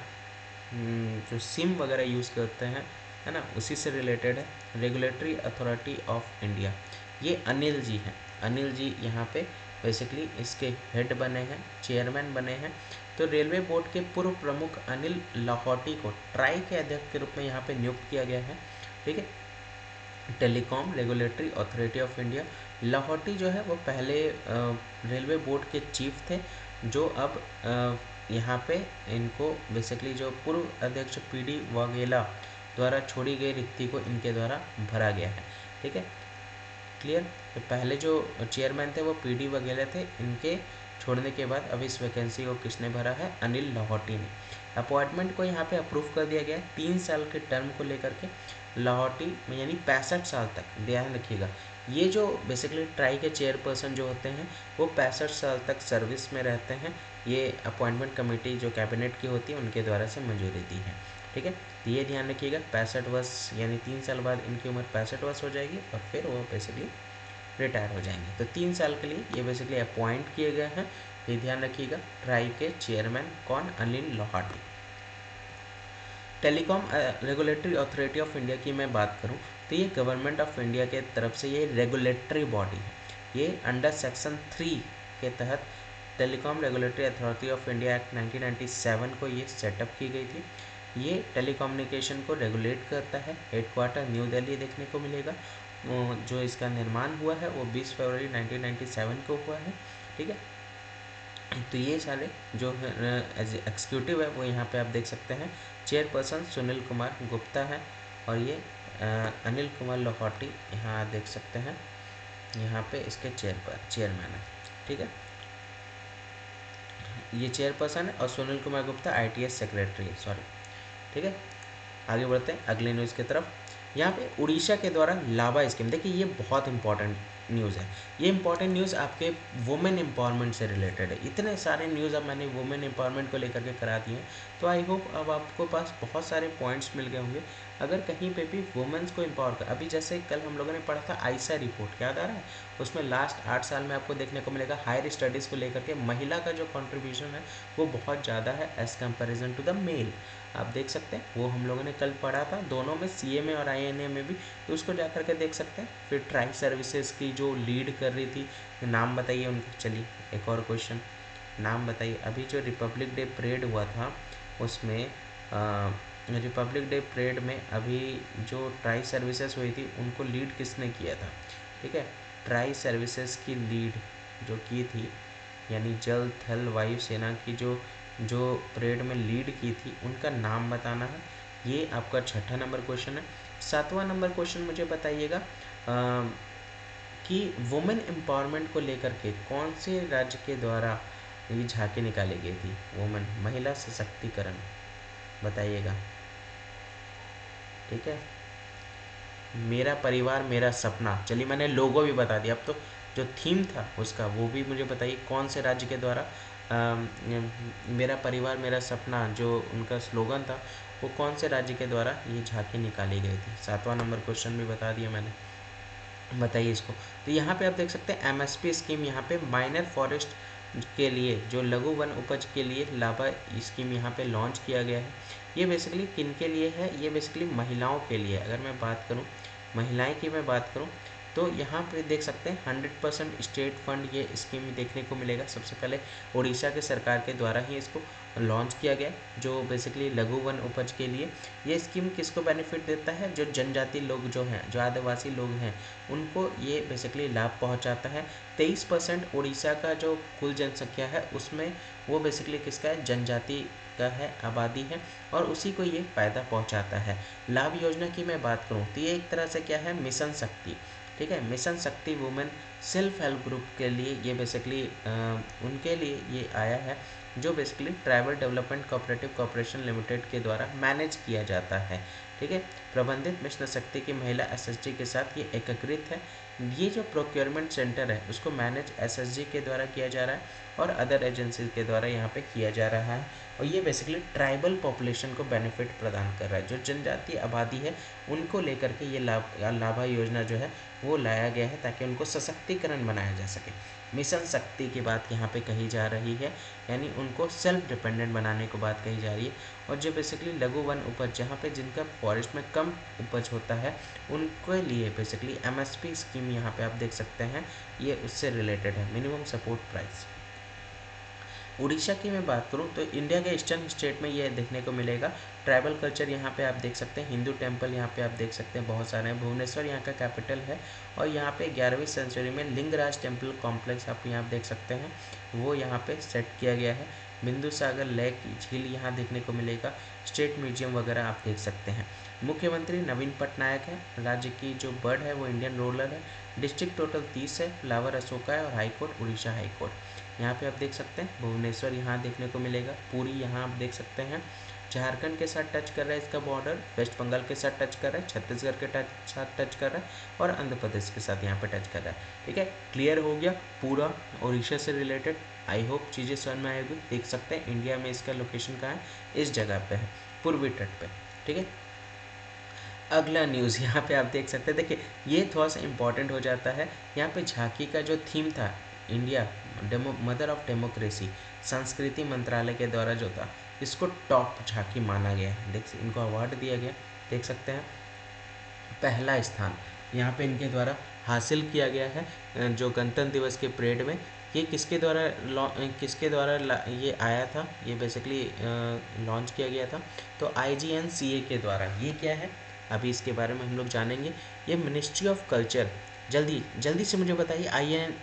[SPEAKER 1] जो सिम वगैरह यूज़ करते हैं, है ना, उसी से रिलेटेड है। रेगुलेटरी अथॉरिटी ऑफ इंडिया, ये अनिल जी हैं। अनिल जी यहाँ पे बेसिकली इसके हेड बने हैं, चेयरमैन बने हैं। तो रेलवे बोर्ड के पूर्व प्रमुख अनिल लाहौटी को ट्राई के अध्यक्ष के रूप में यहाँ पे नियुक्त किया गया है। ठीक है, telecom regulatory authority of India. Lahoti जो है वो पहले रेलवे बोर्ड के चीफ थे, जो अब यहाँ पे इनको बेसिकली जो पूर्व अध्यक्ष पीडी वाघेला द्वारा छोड़ी गई रिक्ति को इनके द्वारा भरा गया है। ठीक है, क्लियर। तो पहले जो चेयरमैन थे वो पीडी वाघेला थे, इनके छोड़ने के बाद अब इस वैकेंसी को किसने भरा है? अनिल लाहौटी ने। अपॉइंटमेंट को यहाँ पे अप्रूव कर दिया गया है 3 साल के टर्म को लेकर के। लाहौटी यानी 65 साल तक, ध्यान रखिएगा। ये जो बेसिकली ट्राई के चेयरपर्सन जो होते हैं वो 65 साल तक सर्विस में रहते हैं। ये अपॉइंटमेंट कमेटी जो कैबिनेट की होती है उनके द्वारा से मंजूरी दी है, ठीक है। तो ये ध्यान रखिएगा, 65 वर्ष यानी 3 साल बाद इनकी उम्र 65 वर्ष हो जाएगी और फिर वो बेसिकली रिटायर हो जाएंगे। तो 3 साल के लिए ये बेसिकली अपॉइंट किए गए हैं। ये ध्यान रखिएगा। ट्राई के चेयरमैन कौन? Anil Lahoti. Telecom regulatory authority of India की मैं बात करूं तो ये गवर्नमेंट ऑफ इंडिया के तरफ से ये रेगुलेटरी बॉडी है। ये अंडर सेक्शन 3 के तहत telecom regulatory authority of India act 1997 को ये सेटअप की गई थी। ये टेलीकम्युनिकेशन को रेगुलेट करता है। हेडक्वार्टर न्यू दिल्ली देखने को मिलेगा। जो इसका निर्माण हुआ है वो 20 फरवरी 1997 को हुआ है, ठीक है। तो ये सारे जो एज एग्जीक्यूटिव है वो यहाँ पे आप देख सकते हैं। चेयरपर्सन सुनील कुमार गुप्ता है और ये अनिल कुमार लाहौटी यहाँ आप देख सकते हैं। यहाँ पे इसके चेयरमैन है, ठीक है। ये चेयरपर्सन है और सुनील कुमार गुप्ता ITS सेक्रेटरी है, सॉरी, ठीक है। आगे बढ़ते हैं अगले न्यूज़ की तरफ। यहाँ पे उड़ीसा के द्वारा लाभा स्कीम, देखिए ये बहुत इंपॉर्टेंट न्यूज़ है। ये इंपॉर्टेंट न्यूज़ आपके वुमेन एम्पावरमेंट से रिलेटेड है। इतने सारे न्यूज़ अब मैंने वुमेन एम्पावरमेंट को लेकर के करा दिए हैं, तो आई होप अब आपको पास बहुत सारे पॉइंट्स मिल गए होंगे। अगर कहीं पे भी वुमेन्स को एम्पावर कर, अभी जैसे कल हम लोगों ने पढ़ा था आईसा रिपोर्ट, याद आ रहा है? उसमें लास्ट 8 साल में आपको देखने को मिलेगा हायर स्टडीज़ को लेकर के महिला का जो कॉन्ट्रीब्यूशन है वो बहुत ज़्यादा है as comparison to the male. आप देख सकते हैं, वो हम लोगों ने कल पढ़ा था दोनों में, CA में और INA में भी, तो उसको जा कर के देख सकते हैं। फिर ट्राई सर्विसेज की जो लीड कर रही थी, नाम बताइए उनका। चलिए एक और क्वेश्चन, नाम बताइए। अभी जो रिपब्लिक डे परेड हुआ था उसमें रिपब्लिक डे परेड में अभी जो ट्राई सर्विसेज हुई थी उनको लीड किसने किया था, ठीक है। ट्राई सर्विसेज की लीड जो की थी, यानी जल थल वायु सेना की जो परेड में लीड की थी, उनका नाम बताना है। ये आपका 6ठा नंबर क्वेश्चन है। 7वां नंबर क्वेश्चन मुझे बताइएगा कि वुमेन एम्पावरमेंट को लेकर के कौन से राज्य के द्वारा ये झांकी निकाली गई थी? वुमेन, महिला सशक्तिकरण, बताइएगा, ठीक है। मेरा परिवार मेरा सपना, चलिए मैंने लोगो भी बता दिया। अब तो जो थीम था उसका वो भी मुझे बताइए, कौन से राज्य के द्वारा मेरा परिवार मेरा सपना जो उनका स्लोगन था वो कौन से राज्य के द्वारा ये झांकी निकाली गई थी? 7वां नंबर क्वेश्चन भी बता दिया मैंने, बताइए इसको। तो यहाँ पे आप देख सकते हैं MSP स्कीम, यहाँ पे माइनर फॉरेस्ट के लिए जो लघु वन उपज के लिए लाभा स्कीम यहाँ पे लॉन्च किया गया है। ये बेसिकली किन के लिए है? ये बेसिकली महिलाओं के लिए। अगर मैं बात करूँ महिलाएं की, मैं बात करूँ तो यहाँ पे देख सकते हैं 100% स्टेट फंड ये स्कीम देखने को मिलेगा। सबसे पहले उड़ीसा के सरकार के द्वारा ही इसको लॉन्च किया गया, जो बेसिकली लघु वन उपज के लिए। ये स्कीम किसको बेनिफिट देता है? जो जनजाति लोग जो हैं, जो आदिवासी लोग हैं, उनको ये बेसिकली लाभ पहुंचाता है। 23% उड़ीसा का जो कुल जनसंख्या है उसमें वो बेसिकली किसका है? जनजाति का है, आबादी है, और उसी को ये फ़ायदा पहुंचाता है। लाभ योजना की मैं बात करूं तो ये एक तरह से क्या है? मिशन शक्ति, ठीक है। मिशन शक्ति वुमेन सेल्फ हेल्प ग्रुप के लिए ये बेसिकली उनके लिए ये आया है, जो basically tribal development cooperative corporation limited के द्वारा मैनेज किया जाता है, ठीक है। प्रबंधित मिशन शक्ति की महिला SSG के साथ ये एकीकृत है। ये जो प्रोक्योरमेंट सेंटर है उसको मैनेज SSG के द्वारा किया जा रहा है और अदर एजेंसी के द्वारा यहाँ पे किया जा रहा है। और ये बेसिकली ट्राइबल पॉपुलेशन को बेनिफिट प्रदान कर रहा है। जो जनजातीय आबादी है उनको लेकर के ये लाभा योजना जो है वो लाया गया है, ताकि उनको सशक्तिकरण बनाया जा सके। मिशन शक्ति की बात यहाँ पे कही जा रही है, यानी उनको सेल्फ डिपेंडेंट बनाने को बात कही जा रही है। और जो बेसिकली लघु वन उपज, जहाँ पे जिनका फॉरेस्ट में कम उपज होता है, उनके लिए बेसिकली MSP स्कीम यहाँ पे आप देख सकते हैं, ये उससे रिलेटेड है, मिनिमम सपोर्ट प्राइस। उड़ीसा की मैं बात करूं तो इंडिया के ईस्टर्न स्टेट में ये देखने को मिलेगा। ट्राइबल कल्चर यहाँ पे आप देख सकते हैं, हिंदू टेम्पल यहाँ पे आप देख सकते हैं, बहुत सारे हैं। भुवनेश्वर यहाँ का कैपिटल है और यहाँ पे 11वीं सेंचुरी में लिंगराज टेम्पल कॉम्प्लेक्स आप यहाँ देख सकते हैं, वो यहाँ पे सेट किया गया है। बिंदु सागर लेक झील यहाँ देखने को मिलेगा। स्टेट म्यूजियम वगैरह आप देख सकते हैं। मुख्यमंत्री नवीन पटनायक है। राज्य की जो बर्ड है वो इंडियन रोलर है। डिस्ट्रिक्ट टोटल 30 है। फ्लावर अशोका है और हाईकोर्ट उड़ीसा हाईकोर्ट। यहाँ पे आप देख सकते हैं भुवनेश्वर यहाँ देखने को मिलेगा। पुरी यहाँ आप देख सकते हैं। झारखंड के साथ टच कर रहा है इसका बॉर्डर, वेस्ट बंगाल के साथ टच कर रहा है, छत्तीसगढ़ के साथ टच कर रहा है और आंध्र प्रदेश के साथ यहाँ पे टच कर रहा है। ठीक है, क्लियर हो गया पूरा उड़ीसा से रिलेटेड। आई होप चीज़ें समझ में आएगी। देख सकते हैं इंडिया में इसका लोकेशन कहाँ है, इस जगह पे है, पूर्वी तट पे। ठीक है, अगला न्यूज़ यहाँ पे आप देख सकते हैं। देखिए ये थोड़ा सा इम्पॉर्टेंट हो जाता है। यहाँ पे झांकी का जो थीम था, इंडिया मदर ऑफ डेमोक्रेसी, संस्कृति मंत्रालय के द्वारा जो था, इसको टॉप झांकी माना गया है। देख इनको अवार्ड दिया गया, देख सकते हैं पहला स्थान यहाँ पे इनके द्वारा हासिल किया गया है। जो गणतंत्र दिवस के परेड में ये किसके द्वारा ये आया था, ये बेसिकली लॉन्च किया गया था, तो IGNCA के द्वारा। ये क्या है अभी इसके बारे में हम लोग जानेंगे। ये मिनिस्ट्री ऑफ कल्चर, जल्दी जल्दी से मुझे बताइए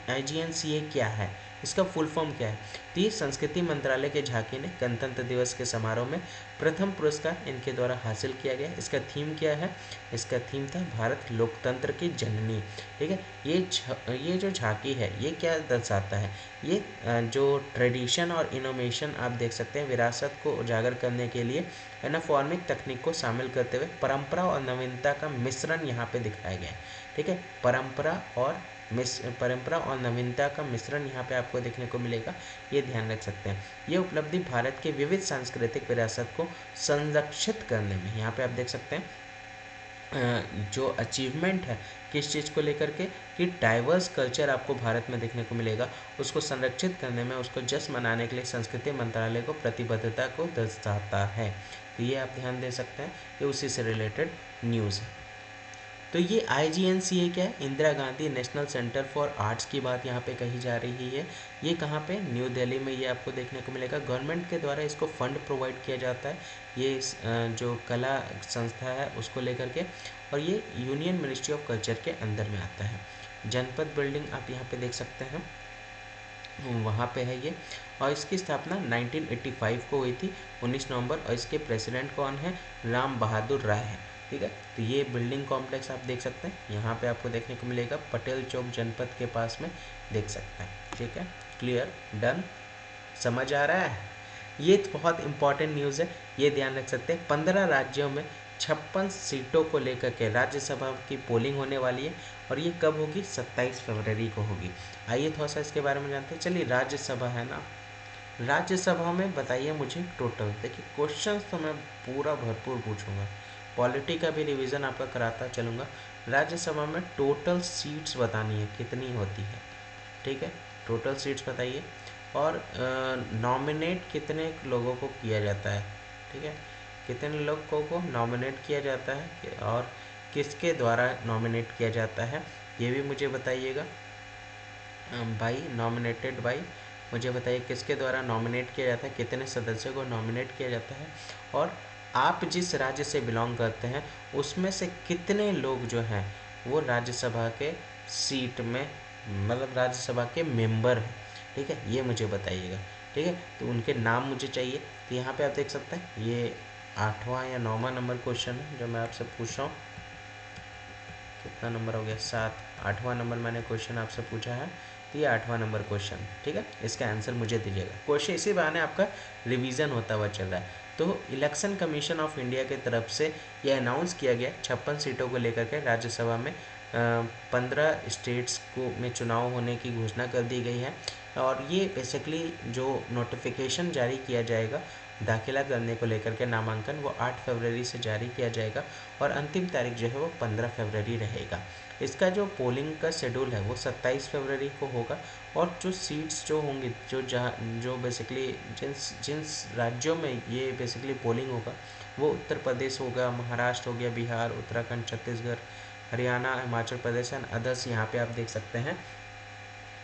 [SPEAKER 1] IGNCA क्या है, इसका फुल फॉर्म क्या है। तो ये संस्कृति मंत्रालय के झांकी ने गणतंत्र दिवस के समारोह में प्रथम पुरस्कार इनके द्वारा हासिल किया गया। इसका थीम क्या है, इसका थीम था भारत लोकतंत्र की जननी। ठीक है, ये जो झांकी है ये क्या दर्शाता है, ये जो ट्रेडिशन और इनोवेशन आप देख सकते हैं, विरासत को उजागर करने के लिए एनाफॉर्मिक तकनीक को शामिल करते हुए परंपरा और नवीनता का मिश्रण यहाँ पे दिखाया गया है। ठीक है, परंपरा और नवीनता का मिश्रण यहाँ पे आपको देखने को मिलेगा, ये ध्यान रख सकते हैं। ये उपलब्धि भारत के विविध सांस्कृतिक विरासत को संरक्षित करने में, यहाँ पे आप देख सकते हैं जो अचीवमेंट है किस चीज़ को लेकर के, कि डाइवर्स कल्चर आपको भारत में देखने को मिलेगा, उसको संरक्षित करने में, उसको जश्न मनाने के लिए संस्कृति मंत्रालय को प्रतिबद्धता को दर्शाता है। तो ये आप ध्यान दे सकते हैं, ये उसी से रिलेटेड न्यूज़ है। तो ये IGNCA क्या है, Indira Gandhi national centre for arts की बात यहाँ पे कही जा रही है। ये कहाँ पे, न्यू दिल्ली में ये आपको देखने को मिलेगा। गवर्नमेंट के द्वारा इसको फंड प्रोवाइड किया जाता है, ये जो कला संस्था है उसको लेकर के, और ये यूनियन मिनिस्ट्री ऑफ कल्चर के अंदर में आता है। जनपद बिल्डिंग आप यहाँ पे देख सकते हैं, वहाँ पे है ये, और इसकी स्थापना 1985 को हुई थी, 19 नवंबर, और इसके प्रेसिडेंट कौन है, राम बहादुर राय है। ठीक है, तो ये बिल्डिंग कॉम्प्लेक्स आप देख सकते हैं, यहाँ पे आपको देखने को मिलेगा, पटेल चौक जनपद के पास में देख सकते हैं। ठीक है, क्लियर, डन, समझ आ रहा है। ये बहुत इंपॉर्टेंट न्यूज़ है, ये ध्यान रख सकते हैं। 15 राज्यों में 56 सीटों को लेकर के राज्यसभा की पोलिंग होने वाली है, और ये कब होगी, 27 फरवरी को होगी। आइए थोड़ा सा इसके बारे में जानते हैं। चलिए, राज्यसभा है ना, राज्यसभा में बताइए मुझे टोटल, देखिए क्वेश्चन तो मैं पूरा भरपूर पूछूंगा, पॉलिटी का भी रिवीजन आपका कराता चलूँगा। राज्यसभा में टोटल सीट्स बतानी है कितनी होती है। ठीक है, टोटल सीट्स बताइए, और नॉमिनेट कितने लोगों को किया जाता है। ठीक है, कितने लोगों को नॉमिनेट किया जाता है और किसके द्वारा नॉमिनेट किया जाता है, ये भी मुझे बताइएगा। बाई नॉमिनेटेड बाई, मुझे बताइए किसके द्वारा नॉमिनेट किया जाता है, कितने सदस्यों को नॉमिनेट किया जाता है, और आप जिस राज्य से बिलोंग करते हैं उसमें से कितने लोग जो हैं वो राज्यसभा के सीट में, मतलब राज्यसभा के मेंबर हैं। ठीक है, ये मुझे बताइएगा। ठीक है, तो उनके नाम मुझे चाहिए। तो यहाँ पे आप देख सकते हैं ये 8वां या 9वां नंबर क्वेश्चन है जो मैं आपसे पूछ रहा हूँ। कितना नंबर हो गया, 7, 8वां नंबर मैंने क्वेश्चन आपसे पूछा है, तो ये 8वां नंबर क्वेश्चन। ठीक है, इसका आंसर मुझे दीजिएगा। क्वेश्चन इसी बहाने आपका रिवीजन होता हुआ चल रहा है। तो इलेक्शन कमीशन ऑफ इंडिया की तरफ से यह अनाउंस किया गया 56 सीटों को लेकर के राज्यसभा में 15 स्टेट्स को में चुनाव होने की घोषणा कर दी गई है, और ये बेसिकली जो नोटिफिकेशन जारी किया जाएगा दाखिला करने को लेकर के नामांकन, वो 8 फरवरी से जारी किया जाएगा, और अंतिम तारीख जो है वो 15 फरवरी रहेगा। इसका जो पोलिंग का शेड्यूल है वो 27 फरवरी को होगा, और जो सीट्स जो होंगी, जो बेसिकली जिन राज्यों में ये बेसिकली पोलिंग होगा, वो उत्तर प्रदेश होगा, महाराष्ट्र हो गया, बिहार, उत्तराखंड, छत्तीसगढ़, हरियाणा, हिमाचल प्रदेश एंड अदर्स, यहाँ पे आप देख सकते हैं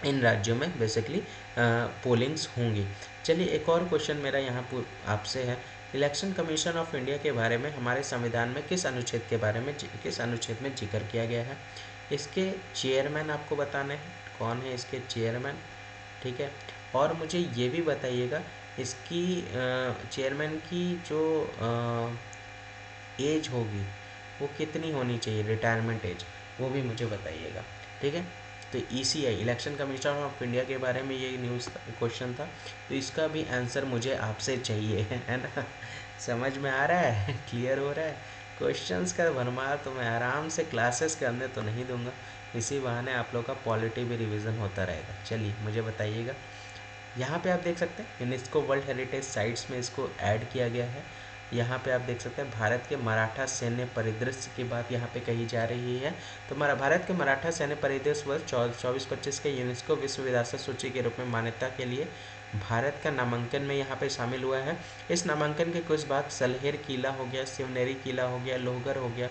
[SPEAKER 1] इन राज्यों में बेसिकली पोलिंग्स होंगी। चलिए, एक और क्वेश्चन मेरा यहाँ आपसे है, इलेक्शन कमीशन ऑफ इंडिया के बारे में हमारे संविधान में किस अनुच्छेद में जिक्र किया गया है। इसके चेयरमैन आपको बताने हैं, कौन है इसके चेयरमैन। ठीक है, और मुझे ये भी बताइएगा इसकी चेयरमैन की जो एज होगी वो कितनी होनी चाहिए, रिटायरमेंट एज, वो भी मुझे बताइएगा। ठीक है, तो ECI election commission of India के बारे में ये न्यूज़ क्वेश्चन था, तो इसका भी आंसर मुझे आपसे चाहिए, है ना। समझ में आ रहा है? क्लियर हो रहा है? क्वेश्चंस का भरमार तो मैं आराम से क्लासेस करने तो नहीं दूंगा, इसी बहाने आप लोग का पॉलिटी भी रिवीजन होता रहेगा। चलिए मुझे बताइएगा, यहाँ पे आप देख सकते हैं यूनेस्को वर्ल्ड हेरिटेज साइट्स में इसको ऐड किया गया है। यहाँ पे आप देख सकते हैं भारत के मराठा सैन्य परिदृश्य की बात यहाँ पे कही जा रही है। तो भारत के मराठा सैन्य परिदृश्य वर्ष 24-25 के यूनेस्को विश्व विरासत सूची के रूप में मान्यता के लिए भारत का नामांकन में यहाँ पे शामिल हुआ है। इस नामांकन के कुछ भाग सलहेर किला हो गया, शिवनेरी किला हो गया, लोहगढ़ हो गया,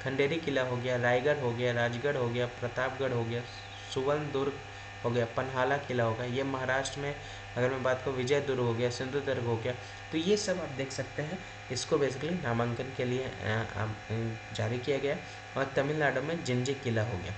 [SPEAKER 1] खंडेरी किला हो गया, रायगढ़ हो गया, राजगढ़ हो गया, प्रतापगढ़ हो गया, सुवर्ण दुर्ग हो गया, पन्हाला किला हो गया। ये महाराष्ट्र में अगर मैं बात करूँ विजय दुर्ग हो गया, सिंधुदुर्ग हो गया। तो ये सब आप देख सकते हैं, इसको बेसिकली नामांकन के लिए जारी किया गया। और तमिलनाडु में जिंजी किला हो गया।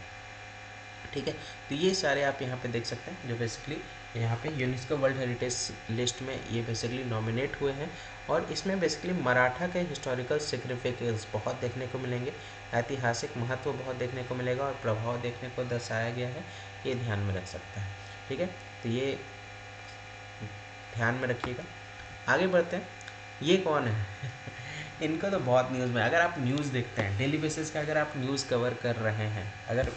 [SPEAKER 1] ठीक है, तो ये सारे आप यहाँ पे देख सकते हैं जो बेसिकली यहाँ पे यूनेस्को वर्ल्ड हेरिटेज लिस्ट में ये बेसिकली नॉमिनेट हुए हैं। और इसमें बेसिकली मराठा के हिस्टोरिकल सिग्निफिकेंस बहुत देखने को मिलेंगे, ऐतिहासिक महत्व बहुत देखने को मिलेगा और प्रभाव देखने को दर्शाया गया है, ये ध्यान में रख सकता है। ठीक है, तो ये ध्यान में रखिएगा। आगे बढ़ते हैं, ये कौन है? इनको तो बहुत न्यूज़ में, अगर आप न्यूज़ देखते हैं डेली बेसिस का, अगर आप न्यूज़ कवर कर रहे हैं, अगर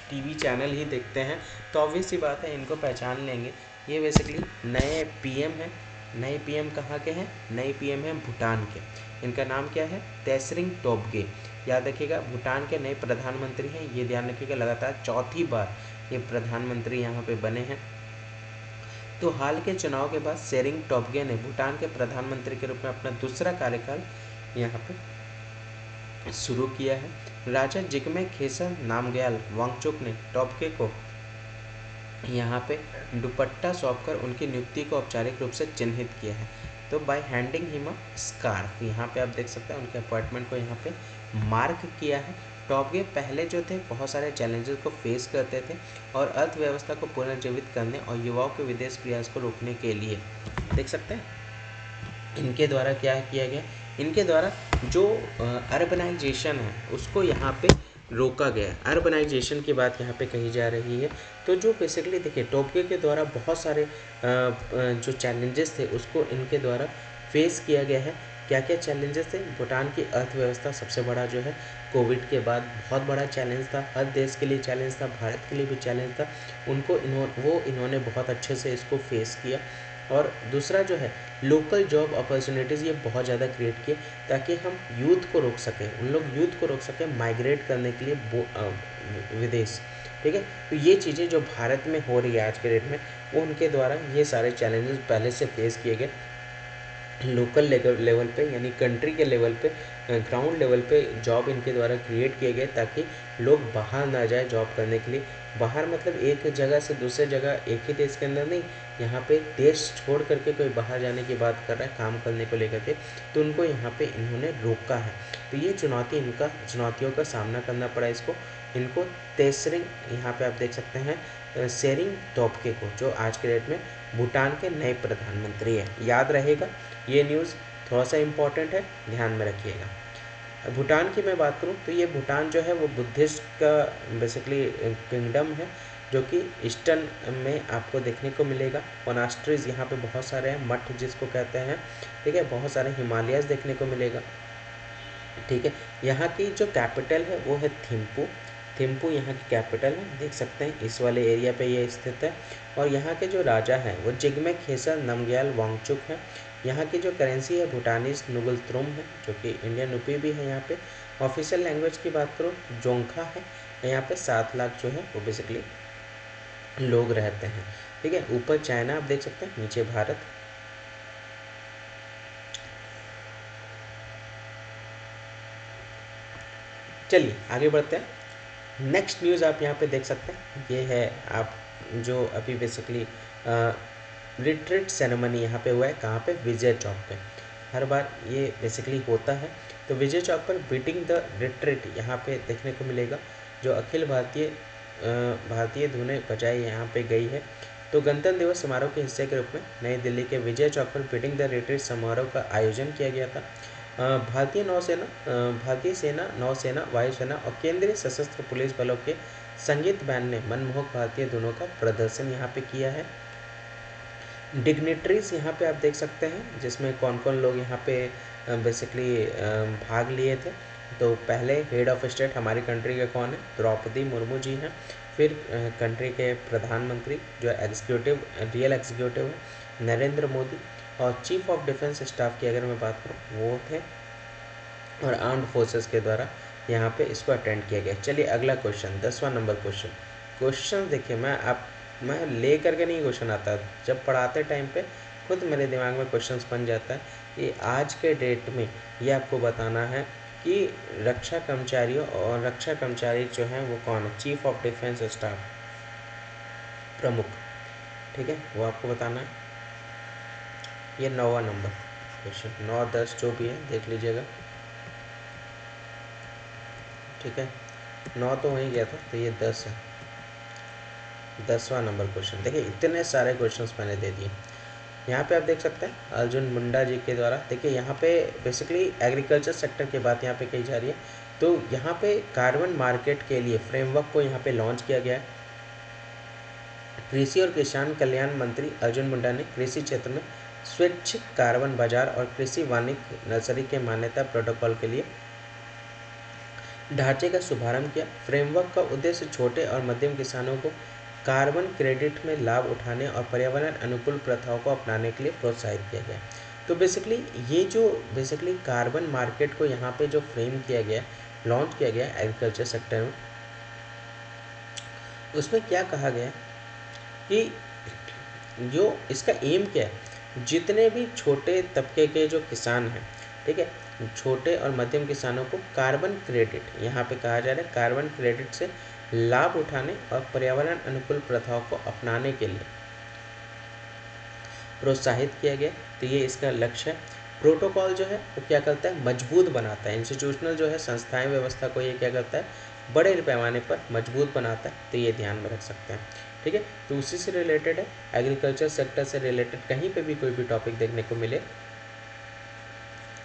[SPEAKER 1] टीवी चैनल ही देखते हैं, तो ऑब्वियस सी बात है इनको पहचान लेंगे। ये बेसिकली नए पीएम हैं। नए पीएम कहाँ के हैं? नए पीएम हैं भूटान के। इनका नाम क्या है? तेसरिंग टोब्गे। याद रखिएगा, भूटान के नए प्रधानमंत्री हैं, ये ध्यान रखिएगा। लगातार चौथी बार ये प्रधानमंत्री यहाँ पे बने हैं। तो हाल के चुनाव के बाद त्सेरिंग टोब्गे ने भूटान के प्रधानमंत्री के रूप में अपना दूसरा कार्यकाल यहाँ पे शुरू किया है। राजा जिग्मे खेसर नामग्याल वांगचुक ने टोब्गे को यहाँ पे दुपट्टा सौंपकर उनकी नियुक्ति को औपचारिक रूप से चिन्हित किया है। तो by handing him a scarf, यहाँ पे आप देख सकते हैं उनके अपॉइंटमेंट को यहाँ पे मार्क किया है। टोब्गे पहले जो थे बहुत सारे चैलेंजेस को फेस करते थे और अर्थव्यवस्था को पुनर्जीवित करने और युवाओं के विदेश प्रयास को रोकने के लिए देख सकते हैं इनके द्वारा क्या किया गया। इनके द्वारा जो अर्बनाइजेशन है उसको यहाँ पे रोका गया। अर्बनाइजेशन की बात यहाँ पे कही जा रही है। तो जो बेसिकली देखिए टोब्गे के द्वारा बहुत सारे जो चैलेंजेस थे उसको इनके द्वारा फेस किया गया है। क्या क्या चैलेंजेस थे? भूटान की अर्थव्यवस्था सबसे बड़ा जो है कोविड के बाद बहुत बड़ा चैलेंज था, हर देश के लिए चैलेंज था, भारत के लिए भी चैलेंज था। इन्होंने बहुत अच्छे से इसको फेस किया। और दूसरा जो है लोकल जॉब अपॉर्चुनिटीज़ ये बहुत ज़्यादा क्रिएट किए ताकि हम यूथ को रोक सकें, उन लोग यूथ को रोक सकें माइग्रेट करने के लिए विदेश। ठीक है, तो ये चीज़ें जो भारत में हो रही है आज के डेट में, वो उनके द्वारा ये सारे चैलेंजेस पहले से फेस किए गए। लोकल लेवल पे यानी कंट्री के लेवल पे, ग्राउंड लेवल पे जॉब इनके द्वारा क्रिएट किए गए ताकि लोग बाहर ना जाए जॉब करने के लिए। बाहर मतलब एक जगह से दूसरे जगह, एक ही देश के अंदर नहीं, यहाँ पे देश छोड़ करके कोई बाहर जाने की बात कर रहा है काम करने को लेकर के, तो उनको यहाँ पे इन्होंने रोका है। तो ये चुनौतियों का सामना करना पड़ा इनको तेसरिंग, यहाँ पे आप देख सकते हैं त्सेरिंग टोब्गे को, जो आज के डेट में भूटान के नए प्रधानमंत्री हैं। याद रहेगा, ये न्यूज़ थोड़ा सा इम्पॉर्टेंट है, ध्यान में रखिएगा। भूटान की मैं बात करूँ तो ये भूटान जो है वो बुद्धिस्ट का बेसिकली किंगडम है, जो कि ईस्टर्न में आपको देखने को मिलेगा। मोनास्ट्रीज यहाँ पे बहुत सारे हैं, मठ जिसको कहते हैं। ठीक है, बहुत सारे हिमालयस देखने को मिलेगा। ठीक है, यहाँ की जो कैपिटल है वो है थिम्पू यहाँ की कैपिटल है, देख सकते हैं इस वाले एरिया पे ये स्थित है। और यहाँ के जो राजा हैं वो जिग्मे खेसर नामग्याल वांगचुक हैं। यहाँ की जो करेंसी है भूटानीज नुगुल है, जो कि इंडियन रुपी भी है यहाँ पे। ऑफिशियल लैंग्वेज की बात करो जोंखा है। यहाँ पे 7 लाख जो है वो बेसिकली लोग रहते हैं। ठीक है, ऊपर चाइना आप देख सकते हैं, नीचे भारत। चलिए आगे बढ़ते हैं। नेक्स्ट न्यूज़ आप यहाँ पे देख सकते हैं, ये है आप जो अभी बेसिकली रिट्रीट सेरेमनी यहाँ पे हुआ है। कहाँ पे? विजय चौक पे। हर बार ये बेसिकली होता है। तो विजय चौक पर बीटिंग द रिट्रीट यहाँ पे देखने को मिलेगा, जो अखिल भारतीय धुनें बजाई यहाँ पे गई है। तो गणतंत्र दिवस समारोह के हिस्से के रूप में नई दिल्ली के विजय चौक पर बीटिंग द रिट्रीट समारोह का आयोजन किया गया था। भारतीय सेना, नौसेना, वायुसेना और केंद्रीय सशस्त्र पुलिस बलों के संगीत बैंड ने मनमोहक भारतीय धुनों का प्रदर्शन यहाँ पे किया है। डिग्निटरीज यहाँ पे आप देख सकते हैं, जिसमें कौन कौन लोग यहाँ पे बेसिकली भाग लिए थे। तो पहले हेड ऑफ स्टेट हमारी कंट्री के कौन है? द्रौपदी मुर्मू जी हैं। फिर कंट्री के प्रधानमंत्री जो एग्जीक्यूटिव रियल एग्जीक्यूटिव है नरेंद्र मोदी, और चीफ ऑफ डिफेंस स्टाफ की अगर मैं बात करूँ वो थे, और आर्म्ड फोर्सेस के द्वारा यहाँ पे इसको अटेंड किया गया। चलिए अगला क्वेश्चन, 10वां नंबर क्वेश्चन देखिए, मैं ले करके नहीं क्वेश्चन आता, जब पढ़ाते टाइम पे खुद मेरे दिमाग में क्वेश्चंस बन जाता है कि आज के डेट में ये आपको बताना है कि रक्षा कर्मचारी जो हैं वो कौन है? चीफ ऑफ डिफेंस स्टाफ प्रमुख, ठीक है, वो आपको बताना है। ये 9वां नंबर क्वेश्चन, 9 10 जो भी है देख लीजिएगा, ठीक है। 9 तो हो ही गया था, तो ये 10 है। 10वां नंबर क्वेश्चन देखिए, इतने सारे क्वेश्चंस मैंने दे दिए। यहाँ पे आप देख सकते हैं अर्जुन मुंडा जी के द्वारा, देखिए यहाँ पे बेसिकली एग्रीकल्चर सेक्टर की बात यहाँ पे कही जा रही है। तो यहाँ पे कार्बन मार्केट के लिए फ्रेमवर्क को यहाँ पे लॉन्च किया गया है। कृषि और किसान कल्याण मंत्री अर्जुन मुंडा ने कृषि क्षेत्र में स्वैच्छिक कार्बन बाजार और कृषि वानिकी नर्सरी के मान्यता प्रोटोकॉल के लिए ढांचे का शुभारंभ किया। फ्रेमवर्क का उद्देश्य छोटे और मध्यम किसानों को कार्बन क्रेडिट में लाभ उठाने और पर्यावरण अनुकूल प्रथाओं को अपनाने के लिए प्रोत्साहित किया गया। तो बेसिकली ये जो कार्बन मार्केट को यहाँ पे जो फ्रेम किया गया, लॉन्च किया गया एग्रीकल्चर सेक्टर में, उसमें क्या कहा गया कि जो इसका एम क्या है, जितने भी छोटे तबके के जो किसान हैं, ठीक है, छोटे और मध्यम किसानों को कार्बन क्रेडिट, यहाँ पे कहा जा रहा है कार्बन क्रेडिट से लाभ उठाने और पर्यावरण अनुकूल प्रथाओं को अपनाने के लिए प्रोत्साहित किया गया। तो ये इसका लक्ष्य है। प्रोटोकॉल जो है वो क्या करता है? मजबूत बनाता है। इंस्टीट्यूशनल जो है संस्थाएं व्यवस्था को ये क्या करता है? बड़े पैमाने पर मजबूत बनाता है। तो ये ध्यान में रख सकते हैं, ठीक है। तो उसी से रिलेटेड है, एग्रीकल्चर सेक्टर से रिलेटेड कहीं पे भी कोई भी टॉपिक देखने को मिले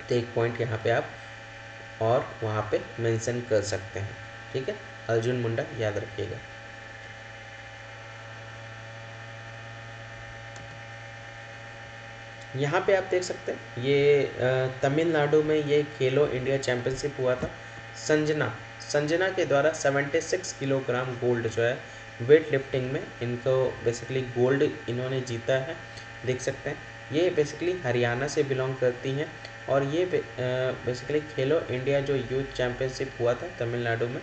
[SPEAKER 1] तो एक पॉइंट यहाँ पे आप और वहाँ पे मेंशन कर सकते हैं, ठीक है। अर्जुन मुंडा याद रखिएगा। यहाँ पे आप देख सकते हैं ये तमिलनाडु में ये खेलो इंडिया चैंपियनशिप हुआ था। संजना के द्वारा 76 किलोग्राम गोल्ड जो है वेट लिफ्टिंग में इनको बेसिकली गोल्ड इन्होंने जीता है, देख सकते हैं। ये बेसिकली हरियाणा से बिलोंग करती हैं, और ये बेसिकली खेलो इंडिया जो यूथ चैम्पियनशिप हुआ था तमिलनाडु में,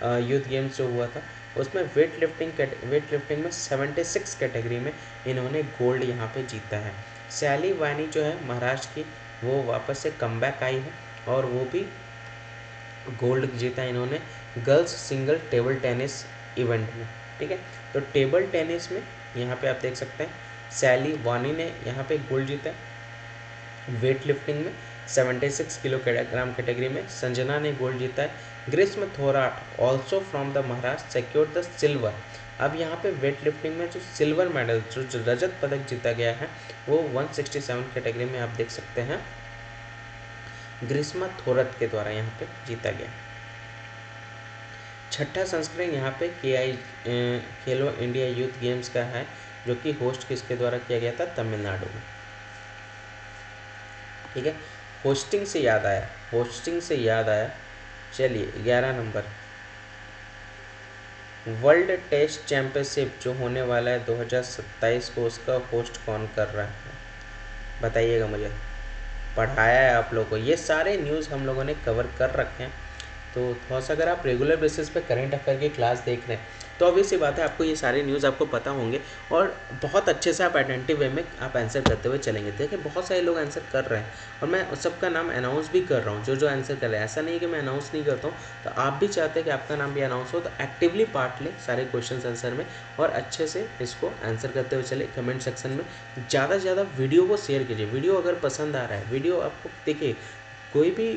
[SPEAKER 1] यूथ गेम्स जो हुआ था उसमें वेट लिफ्टिंग में 76 कैटेगरी में इन्होंने गोल्ड यहाँ पे जीता है। सैली वानी जो है महाराष्ट्र की, वो वापस से कमबैक आई है और वो भी गोल्ड जीता इन्होंने girls single table tennis event में, ठीक है। तो टेबल टेनिस में यहाँ पे आप देख सकते हैं सैली वानी ने यहाँ पे गोल्ड जीता है। वेट लिफ्टिंग में 76 किलोग्राम कैटेगरी में संजना ने गोल्ड जीता है। ग्रीष्म Thorat also from the Maharashtra secured the silver. अब यहाँ पे वेट लिफ्टिंग में जो सिल्वर मेडल जो रजत पदक जीता गया है वो 167 कैटेगरी में आप देख सकते हैं ग्रीष्मा थोरत के द्वारा यहाँ पे जीता गया। छठा संस्करण यहाँ पे खेलो इंडिया यूथ गेम्स का है, जो कि होस्ट किसके द्वारा किया गया था? तमिलनाडु में, ठीक है। होस्टिंग से याद आया, चलिए 11 नंबर वर्ल्ड टेस्ट चैंपियनशिप जो होने वाला है 2027 को, उसका होस्ट कौन कर रहा है? बताइएगा मुझे। पढ़ाया है आप लोगों को, ये सारे न्यूज़ हम लोगों ने कवर कर रखे हैं। तो थोड़ा सा अगर आप रेगुलर बेसिस पे करंट अफेयर की क्लास देख रहे हैं तो ऑब्वियस सी बात है आपको ये सारे न्यूज़ आपको पता होंगे, और बहुत अच्छे से आप अटेंटिव वे में आप आंसर करते हुए चलेंगे। देखिए बहुत सारे लोग आंसर कर रहे हैं और मैं सबका नाम अनाउंस भी कर रहा हूँ, जो आंसर कर रहे हैं। ऐसा नहीं है कि मैं अनाउंस नहीं करता हूँ, तो आप भी चाहते हैं कि आपका नाम भी अनाउंस हो, तो एक्टिवली पार्ट लें सारे क्वेश्चन आंसर में और अच्छे से इसको आंसर करते हुए चले। कमेंट सेक्शन में ज़्यादा से ज़्यादा वीडियो को शेयर कीजिए। वीडियो अगर पसंद आ रहा है, वीडियो आपको देखिए कोई भी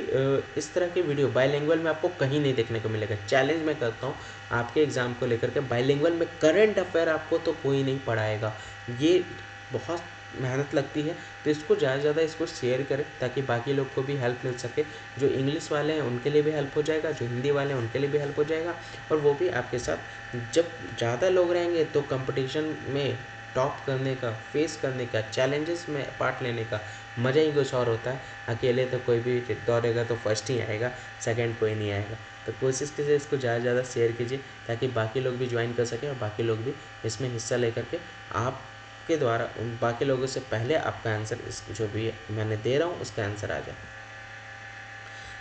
[SPEAKER 1] इस तरह के वीडियो बाइलिंगुअल में आपको कहीं नहीं देखने को मिलेगा। चैलेंज मैं करता हूँ आपके एग्ज़ाम को लेकर के, बाइलिंगुअल में करंट अफेयर आपको तो कोई नहीं पढ़ाएगा, ये बहुत मेहनत लगती है। तो इसको ज़्यादा से ज़्यादा इसको शेयर करें ताकि बाकी लोग को भी हेल्प मिल सके। जो इंग्लिश वाले हैं उनके लिए भी हेल्प हो जाएगा, जो हिंदी वाले हैं उनके लिए भी हेल्प हो जाएगा, और वो भी आपके साथ। जब ज़्यादा लोग रहेंगे तो कंपटीशन में टॉप करने का, फेस करने का, चैलेंजेस में पार्ट लेने का मज़ा ही कुछ और होता है। अकेले तो कोई भी दौड़ेगा तो फर्स्ट ही आएगा, सेकंड कोई नहीं आएगा। तो कोशिश कीजिए इसको ज़्यादा से ज़्यादा शेयर कीजिए ताकि बाकी लोग भी ज्वाइन कर सकें और बाकी लोग भी इसमें हिस्सा लेकर के आपके द्वारा उन बाकी लोगों से पहले आपका आंसर इस जो भी मैंने दे रहा हूँ उसका आंसर आ जाए।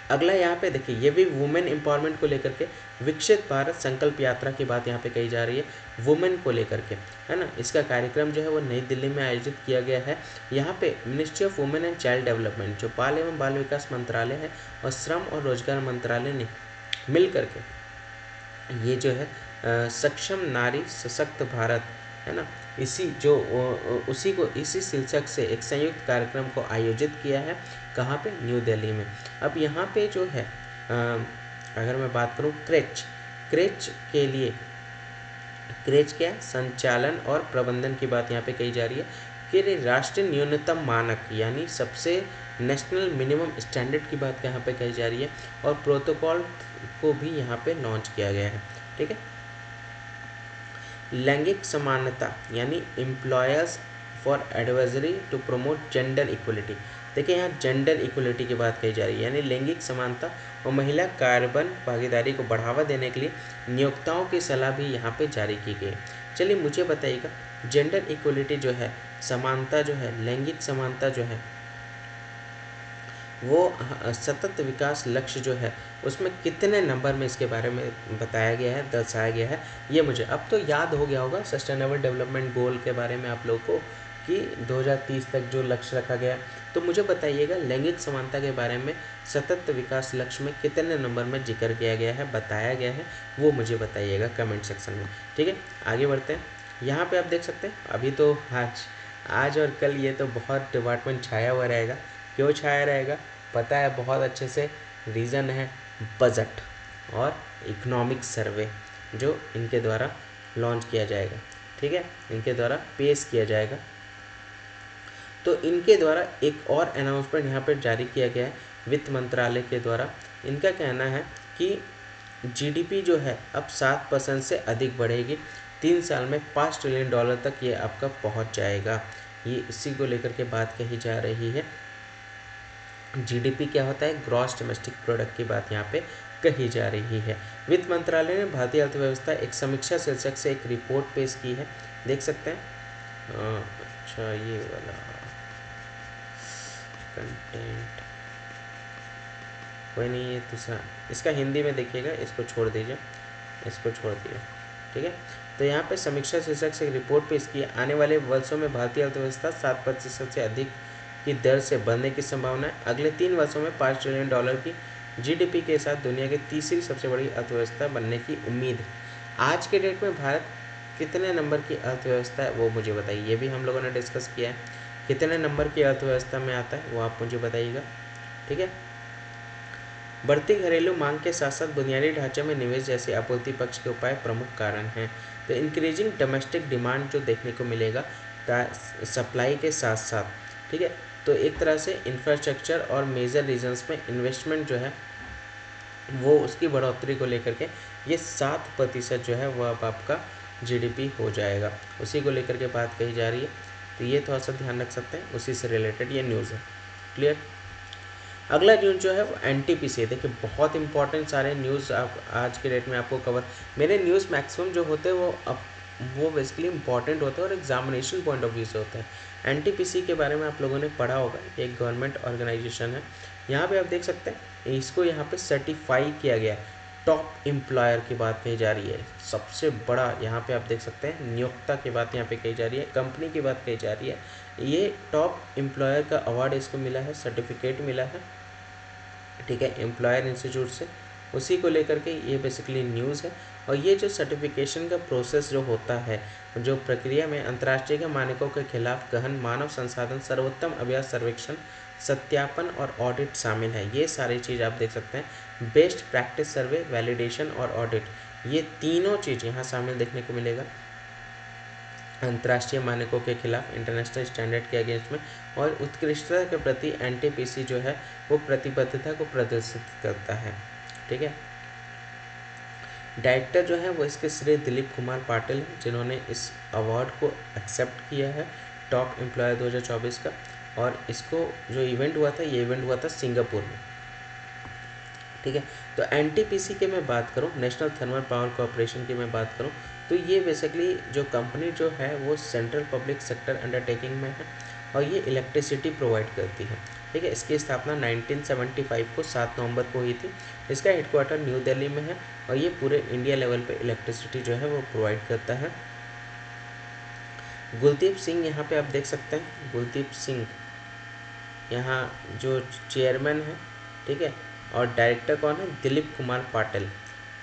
[SPEAKER 1] अगला यहाँ पे देखिए, ये भी वुमेन एम्पावरमेंट को लेकर के विकसित भारत संकल्प यात्रा की बात यहाँ पे कही जा रही है, वुमेन को लेकर के, है ना। इसका कार्यक्रम जो है वो नई दिल्ली में आयोजित किया गया है। यहाँ पे ministry of women and child development, जो बाल एवं बाल विकास मंत्रालय है, और श्रम और रोजगार मंत्रालय ने मिल करके ये जो है सक्षम नारी सशक्त भारत, है ना, इसी शीर्षक से एक संयुक्त कार्यक्रम को आयोजित किया है। कहाँ पे? न्यू दिल्ली में। अब यहाँ पे जो है अगर मैं बात करूँ क्रेच के लिए, क्रेच क्या है? संचालन और प्रबंधन की बात यहाँ पे कही जा रही है कि राष्ट्रीय न्यूनतम मानक यानी सबसे नेशनल मिनिमम स्टैंडर्ड की बात यहाँ पे कही जा रही है, और प्रोटोकॉल को भी यहाँ पे लॉन्च किया गया है। ठीक है। लैंगिक समानता यानी employers for advisory to promote gender equality. देखिए यहाँ जेंडर इक्वलिटी की बात कही जा रही है, यानी लैंगिक समानता और महिला कार्बन भागीदारी को बढ़ावा देने के लिए नियोक्ताओं की सलाह भी यहाँ पे जारी की गई। चलिए मुझे बताइएगा, जेंडर इक्वलिटी जो है, समानता जो है, लैंगिक समानता जो है, वो सतत विकास लक्ष्य जो है उसमें कितने नंबर में इसके बारे में बताया गया है, दर्शाया गया है, ये मुझे अब तो याद हो गया होगा सस्टेनेबल डेवलपमेंट गोल के बारे में आप लोगों को कि 2030 तक जो लक्ष्य रखा गया। तो मुझे बताइएगा लैंगिक समानता के बारे में सतत विकास लक्ष्य में कितने नंबर में जिक्र किया गया है, बताया गया है, वो मुझे बताइएगा कमेंट सेक्शन में। ठीक है, आगे बढ़ते हैं। यहाँ पे आप देख सकते हैं अभी तो आज और कल ये तो बहुत डिपार्टमेंट छाया हुआ रहेगा। क्यों छाया रहेगा पता है बहुत अच्छे से, रीज़न है बजट और इकोनॉमिक सर्वे जो इनके द्वारा लॉन्च किया जाएगा। ठीक है, इनके द्वारा पेश किया जाएगा। तो इनके द्वारा एक और अनाउंसमेंट यहाँ पर जारी किया गया है वित्त मंत्रालय के द्वारा। इनका कहना है कि जीडीपी जो है अब 7% से अधिक बढ़ेगी, 3 साल में $5 ट्रिलियन तक ये आपका पहुँच जाएगा। ये इसी को लेकर के बात कही जा रही है। जीडीपी क्या होता है? ग्रॉस डोमेस्टिक प्रोडक्ट की बात यहाँ पे कही जा रही है। वित्त मंत्रालय ने भारतीय अर्थव्यवस्था एक समीक्षा शीर्षक से एक रिपोर्ट पेश की है, देख सकते हैं। अच्छा, ये वाला कंटेंट कोई नहीं, ये दूसरा, इसका हिंदी में देखिएगा, इसको छोड़ दीजिए, इसको छोड़ दिए। ठीक है, तो यहाँ पे समीक्षा शीर्षक से एक रिपोर्ट पेश की। आने वाले वर्षों में भारतीय अर्थव्यवस्था 7% से अधिक की दर से बढ़ने की संभावना है। अगले 3 वर्षों में $5 ट्रिलियन की जीडीपी के साथ दुनिया की तीसरी सबसे बड़ी अर्थव्यवस्था बनने की उम्मीद है। आज के डेट में भारत कितने नंबर की अर्थव्यवस्था है वो मुझे बताइए, ये भी हम लोगों ने डिस्कस किया है। कितने नंबर की अर्थव्यवस्था में आता है वो आप मुझे बताइएगा। ठीक है, बढ़ती घरेलू मांग के साथ साथ बुनियादी ढांचे में निवेश जैसे आपूर्ति पक्ष के उपाय प्रमुख कारण हैं। तो इंक्रीजिंग डोमेस्टिक डिमांड जो देखने को मिलेगा सप्लाई के साथ साथ, ठीक है, तो एक तरह से इंफ्रास्ट्रक्चर और मेजर रीजन्स में इन्वेस्टमेंट जो है वो उसकी बढ़ोतरी को लेकर के ये 7% जो है वो अब आपका जीडीपी हो जाएगा, उसी को लेकर के बात कही जा रही है। तो ये थोड़ा सा ध्यान रख सकते हैं, उसी से रिलेटेड ये न्यूज़ है। क्लियर। अगला न्यूज़ जो है वो एनटीपीसी है। देखिए बहुत इंपॉर्टेंट सारे न्यूज़ आप आज के डेट में आपको कवर, मेरे न्यूज़ मैक्सिमम जो होते हैं वो बेसिकली इंपॉर्टेंट होते हैं और एग्जामिनेशन पॉइंट ऑफ व्यू से होते हैं। एनटीपीसी के बारे में आप लोगों ने पढ़ा होगा, एक गवर्नमेंट ऑर्गेनाइजेशन है। यहाँ पे आप देख सकते हैं इसको यहाँ पे सर्टिफाई किया गया है। टॉप एम्प्लॉयर की बात कही जा रही है, सबसे बड़ा यहाँ पे आप देख सकते हैं नियोक्ता की बात यहाँ पे कही जा रही है, कंपनी की बात कही जा रही है। ये टॉप एम्प्लॉयर का अवार्ड इसको मिला है, सर्टिफिकेट मिला है। ठीक है, एम्प्लॉयर इंस्टीट्यूट से, उसी को लेकर के ये बेसिकली न्यूज़ है। और ये जो सर्टिफिकेशन का प्रोसेस जो होता है, जो प्रक्रिया में अंतर्राष्ट्रीय मानकों के खिलाफ गहन मानव संसाधन सर्वोत्तम अभ्यास सर्वेक्षण सत्यापन और ऑडिट शामिल है। ये सारी चीज़ आप देख सकते हैं, बेस्ट प्रैक्टिस सर्वे, वैलिडेशन और ऑडिट, ये तीनों चीज़ यहाँ शामिल देखने को मिलेगा। अंतर्राष्ट्रीय मानकों के खिलाफ, इंटरनेशनल स्टैंडर्ड के अगेंस्ट में, और उत्कृष्टता के प्रति एनटीपीसी जो है वो प्रतिबद्धता को प्रदर्शित करता है। ठीक है, डायरेक्टर जो है वो इसके श्री दिलीप कुमार पाटिल हैं, जिन्होंने इस अवार्ड को एक्सेप्ट किया है टॉप एम्प्लॉयर 2024 का। और इसको जो इवेंट हुआ था, ये इवेंट हुआ था सिंगापुर में, ठीक है। तो एनटीपीसी की मैं बात करूँ, नेशनल थर्मल पावर कॉरपोरेशन की मैं बात करूँ, तो ये बेसिकली जो कंपनी जो है वो सेंट्रल पब्लिक सेक्टर अंडरटेकिंग में है और ये इलेक्ट्रिसिटी प्रोवाइड करती है, ठीक है। इसकी स्थापना 1975 को 7 नवंबर को हुई थी। इसका हेडक्वार्टर न्यू दिल्ली में है और ये पूरे इंडिया लेवल पे इलेक्ट्रिसिटी जो है वो प्रोवाइड करता है। गुलदीप सिंह यहाँ पे आप देख सकते हैं, गुलदीप सिंह यहाँ जो चेयरमैन है, ठीक है। और डायरेक्टर कौन है? दिलीप कुमार पाटिल,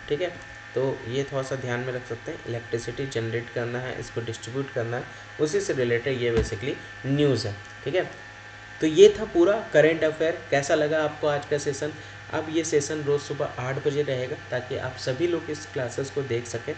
[SPEAKER 1] ठीक है। तो ये थोड़ा सा ध्यान में रख सकते हैं, इलेक्ट्रिसिटी जनरेट करना है, इसको डिस्ट्रीब्यूट करना है, उसी से रिलेटेड ये बेसिकली न्यूज़ है, ठीक है। तो ये था पूरा करेंट अफेयर। कैसा लगा आपको आज का सेशन? अब ये सेशन रोज़ सुबह 8 बजे रहेगा ताकि आप सभी लोग इस क्लासेस को देख सकें।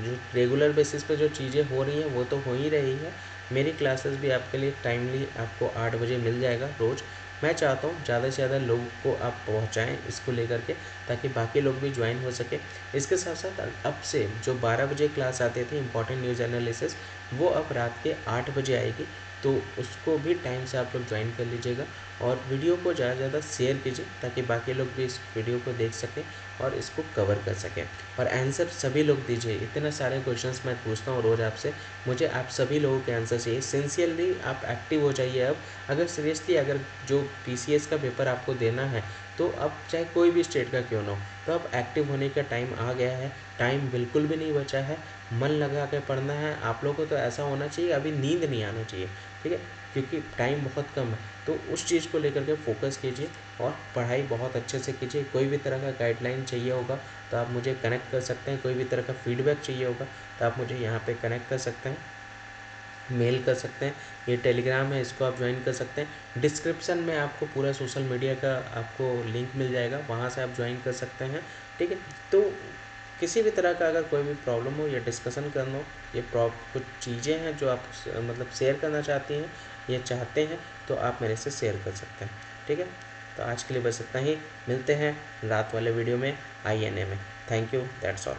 [SPEAKER 1] जो रेगुलर बेसिस पे जो चीज़ें हो रही हैं वो तो हो ही रही है, मेरी क्लासेस भी आपके लिए टाइमली आपको 8 बजे मिल जाएगा रोज़। मैं चाहता हूँ ज़्यादा से ज़्यादा लोगों को आप पहुँचाएँ इसको लेकर के, ताकि बाकी लोग भी ज्वाइन हो सके। इसके साथ साथ अब से जो 12 बजे क्लास आते थे इंपॉर्टेंट न्यूज़ एनालिसिस, वो अब रात के 8 बजे आएगी, तो उसको भी टाइम से आप लोग ज्वाइन कर लीजिएगा। और वीडियो को ज़्यादा से ज़्यादा शेयर कीजिए ताकि बाकी लोग भी इस वीडियो को देख सकें और इसको कवर कर सकें। और आंसर सभी लोग दीजिए, इतने सारे क्वेश्चंस मैं पूछता हूँ रोज़ आपसे, मुझे आप सभी लोगों के आंसर चाहिए। सिंसियरली आप एक्टिव हो जाइए अब। अगर सीरियसली अगर जो पीसीएस का पेपर आपको देना है, तो अब चाहे कोई भी स्टेट का क्यों ना हो, तो अब एक्टिव होने का टाइम आ गया है। टाइम बिल्कुल भी नहीं बचा है, मन लगा के पढ़ना है आप लोगों को। तो ऐसा होना चाहिए अभी नींद नहीं आना चाहिए, ठीक है, क्योंकि टाइम बहुत कम है। तो उस चीज़ को लेकर के फोकस कीजिए और पढ़ाई बहुत अच्छे से कीजिए। कोई भी तरह का गाइडलाइन चाहिए होगा तो आप मुझे कनेक्ट कर सकते हैं, कोई भी तरह का फीडबैक चाहिए होगा तो आप मुझे यहाँ पे कनेक्ट कर सकते हैं, मेल कर सकते हैं। ये टेलीग्राम है, इसको आप ज्वाइन कर सकते हैं। डिस्क्रिप्शन में आपको पूरा सोशल मीडिया का आपको लिंक मिल जाएगा, वहाँ से आप ज्वाइन कर सकते हैं, ठीक है। तो किसी भी तरह का अगर कोई भी प्रॉब्लम हो या डिस्कशन करना हो, ये कुछ चीज़ें हैं जो आप मतलब शेयर करना चाहती हैं या चाहते हैं, तो आप मेरे से शेयर कर सकते हैं, ठीक है। तो आज के लिए बस इतना ही, मिलते हैं रात वाले वीडियो में INA में। Thank you, that's all.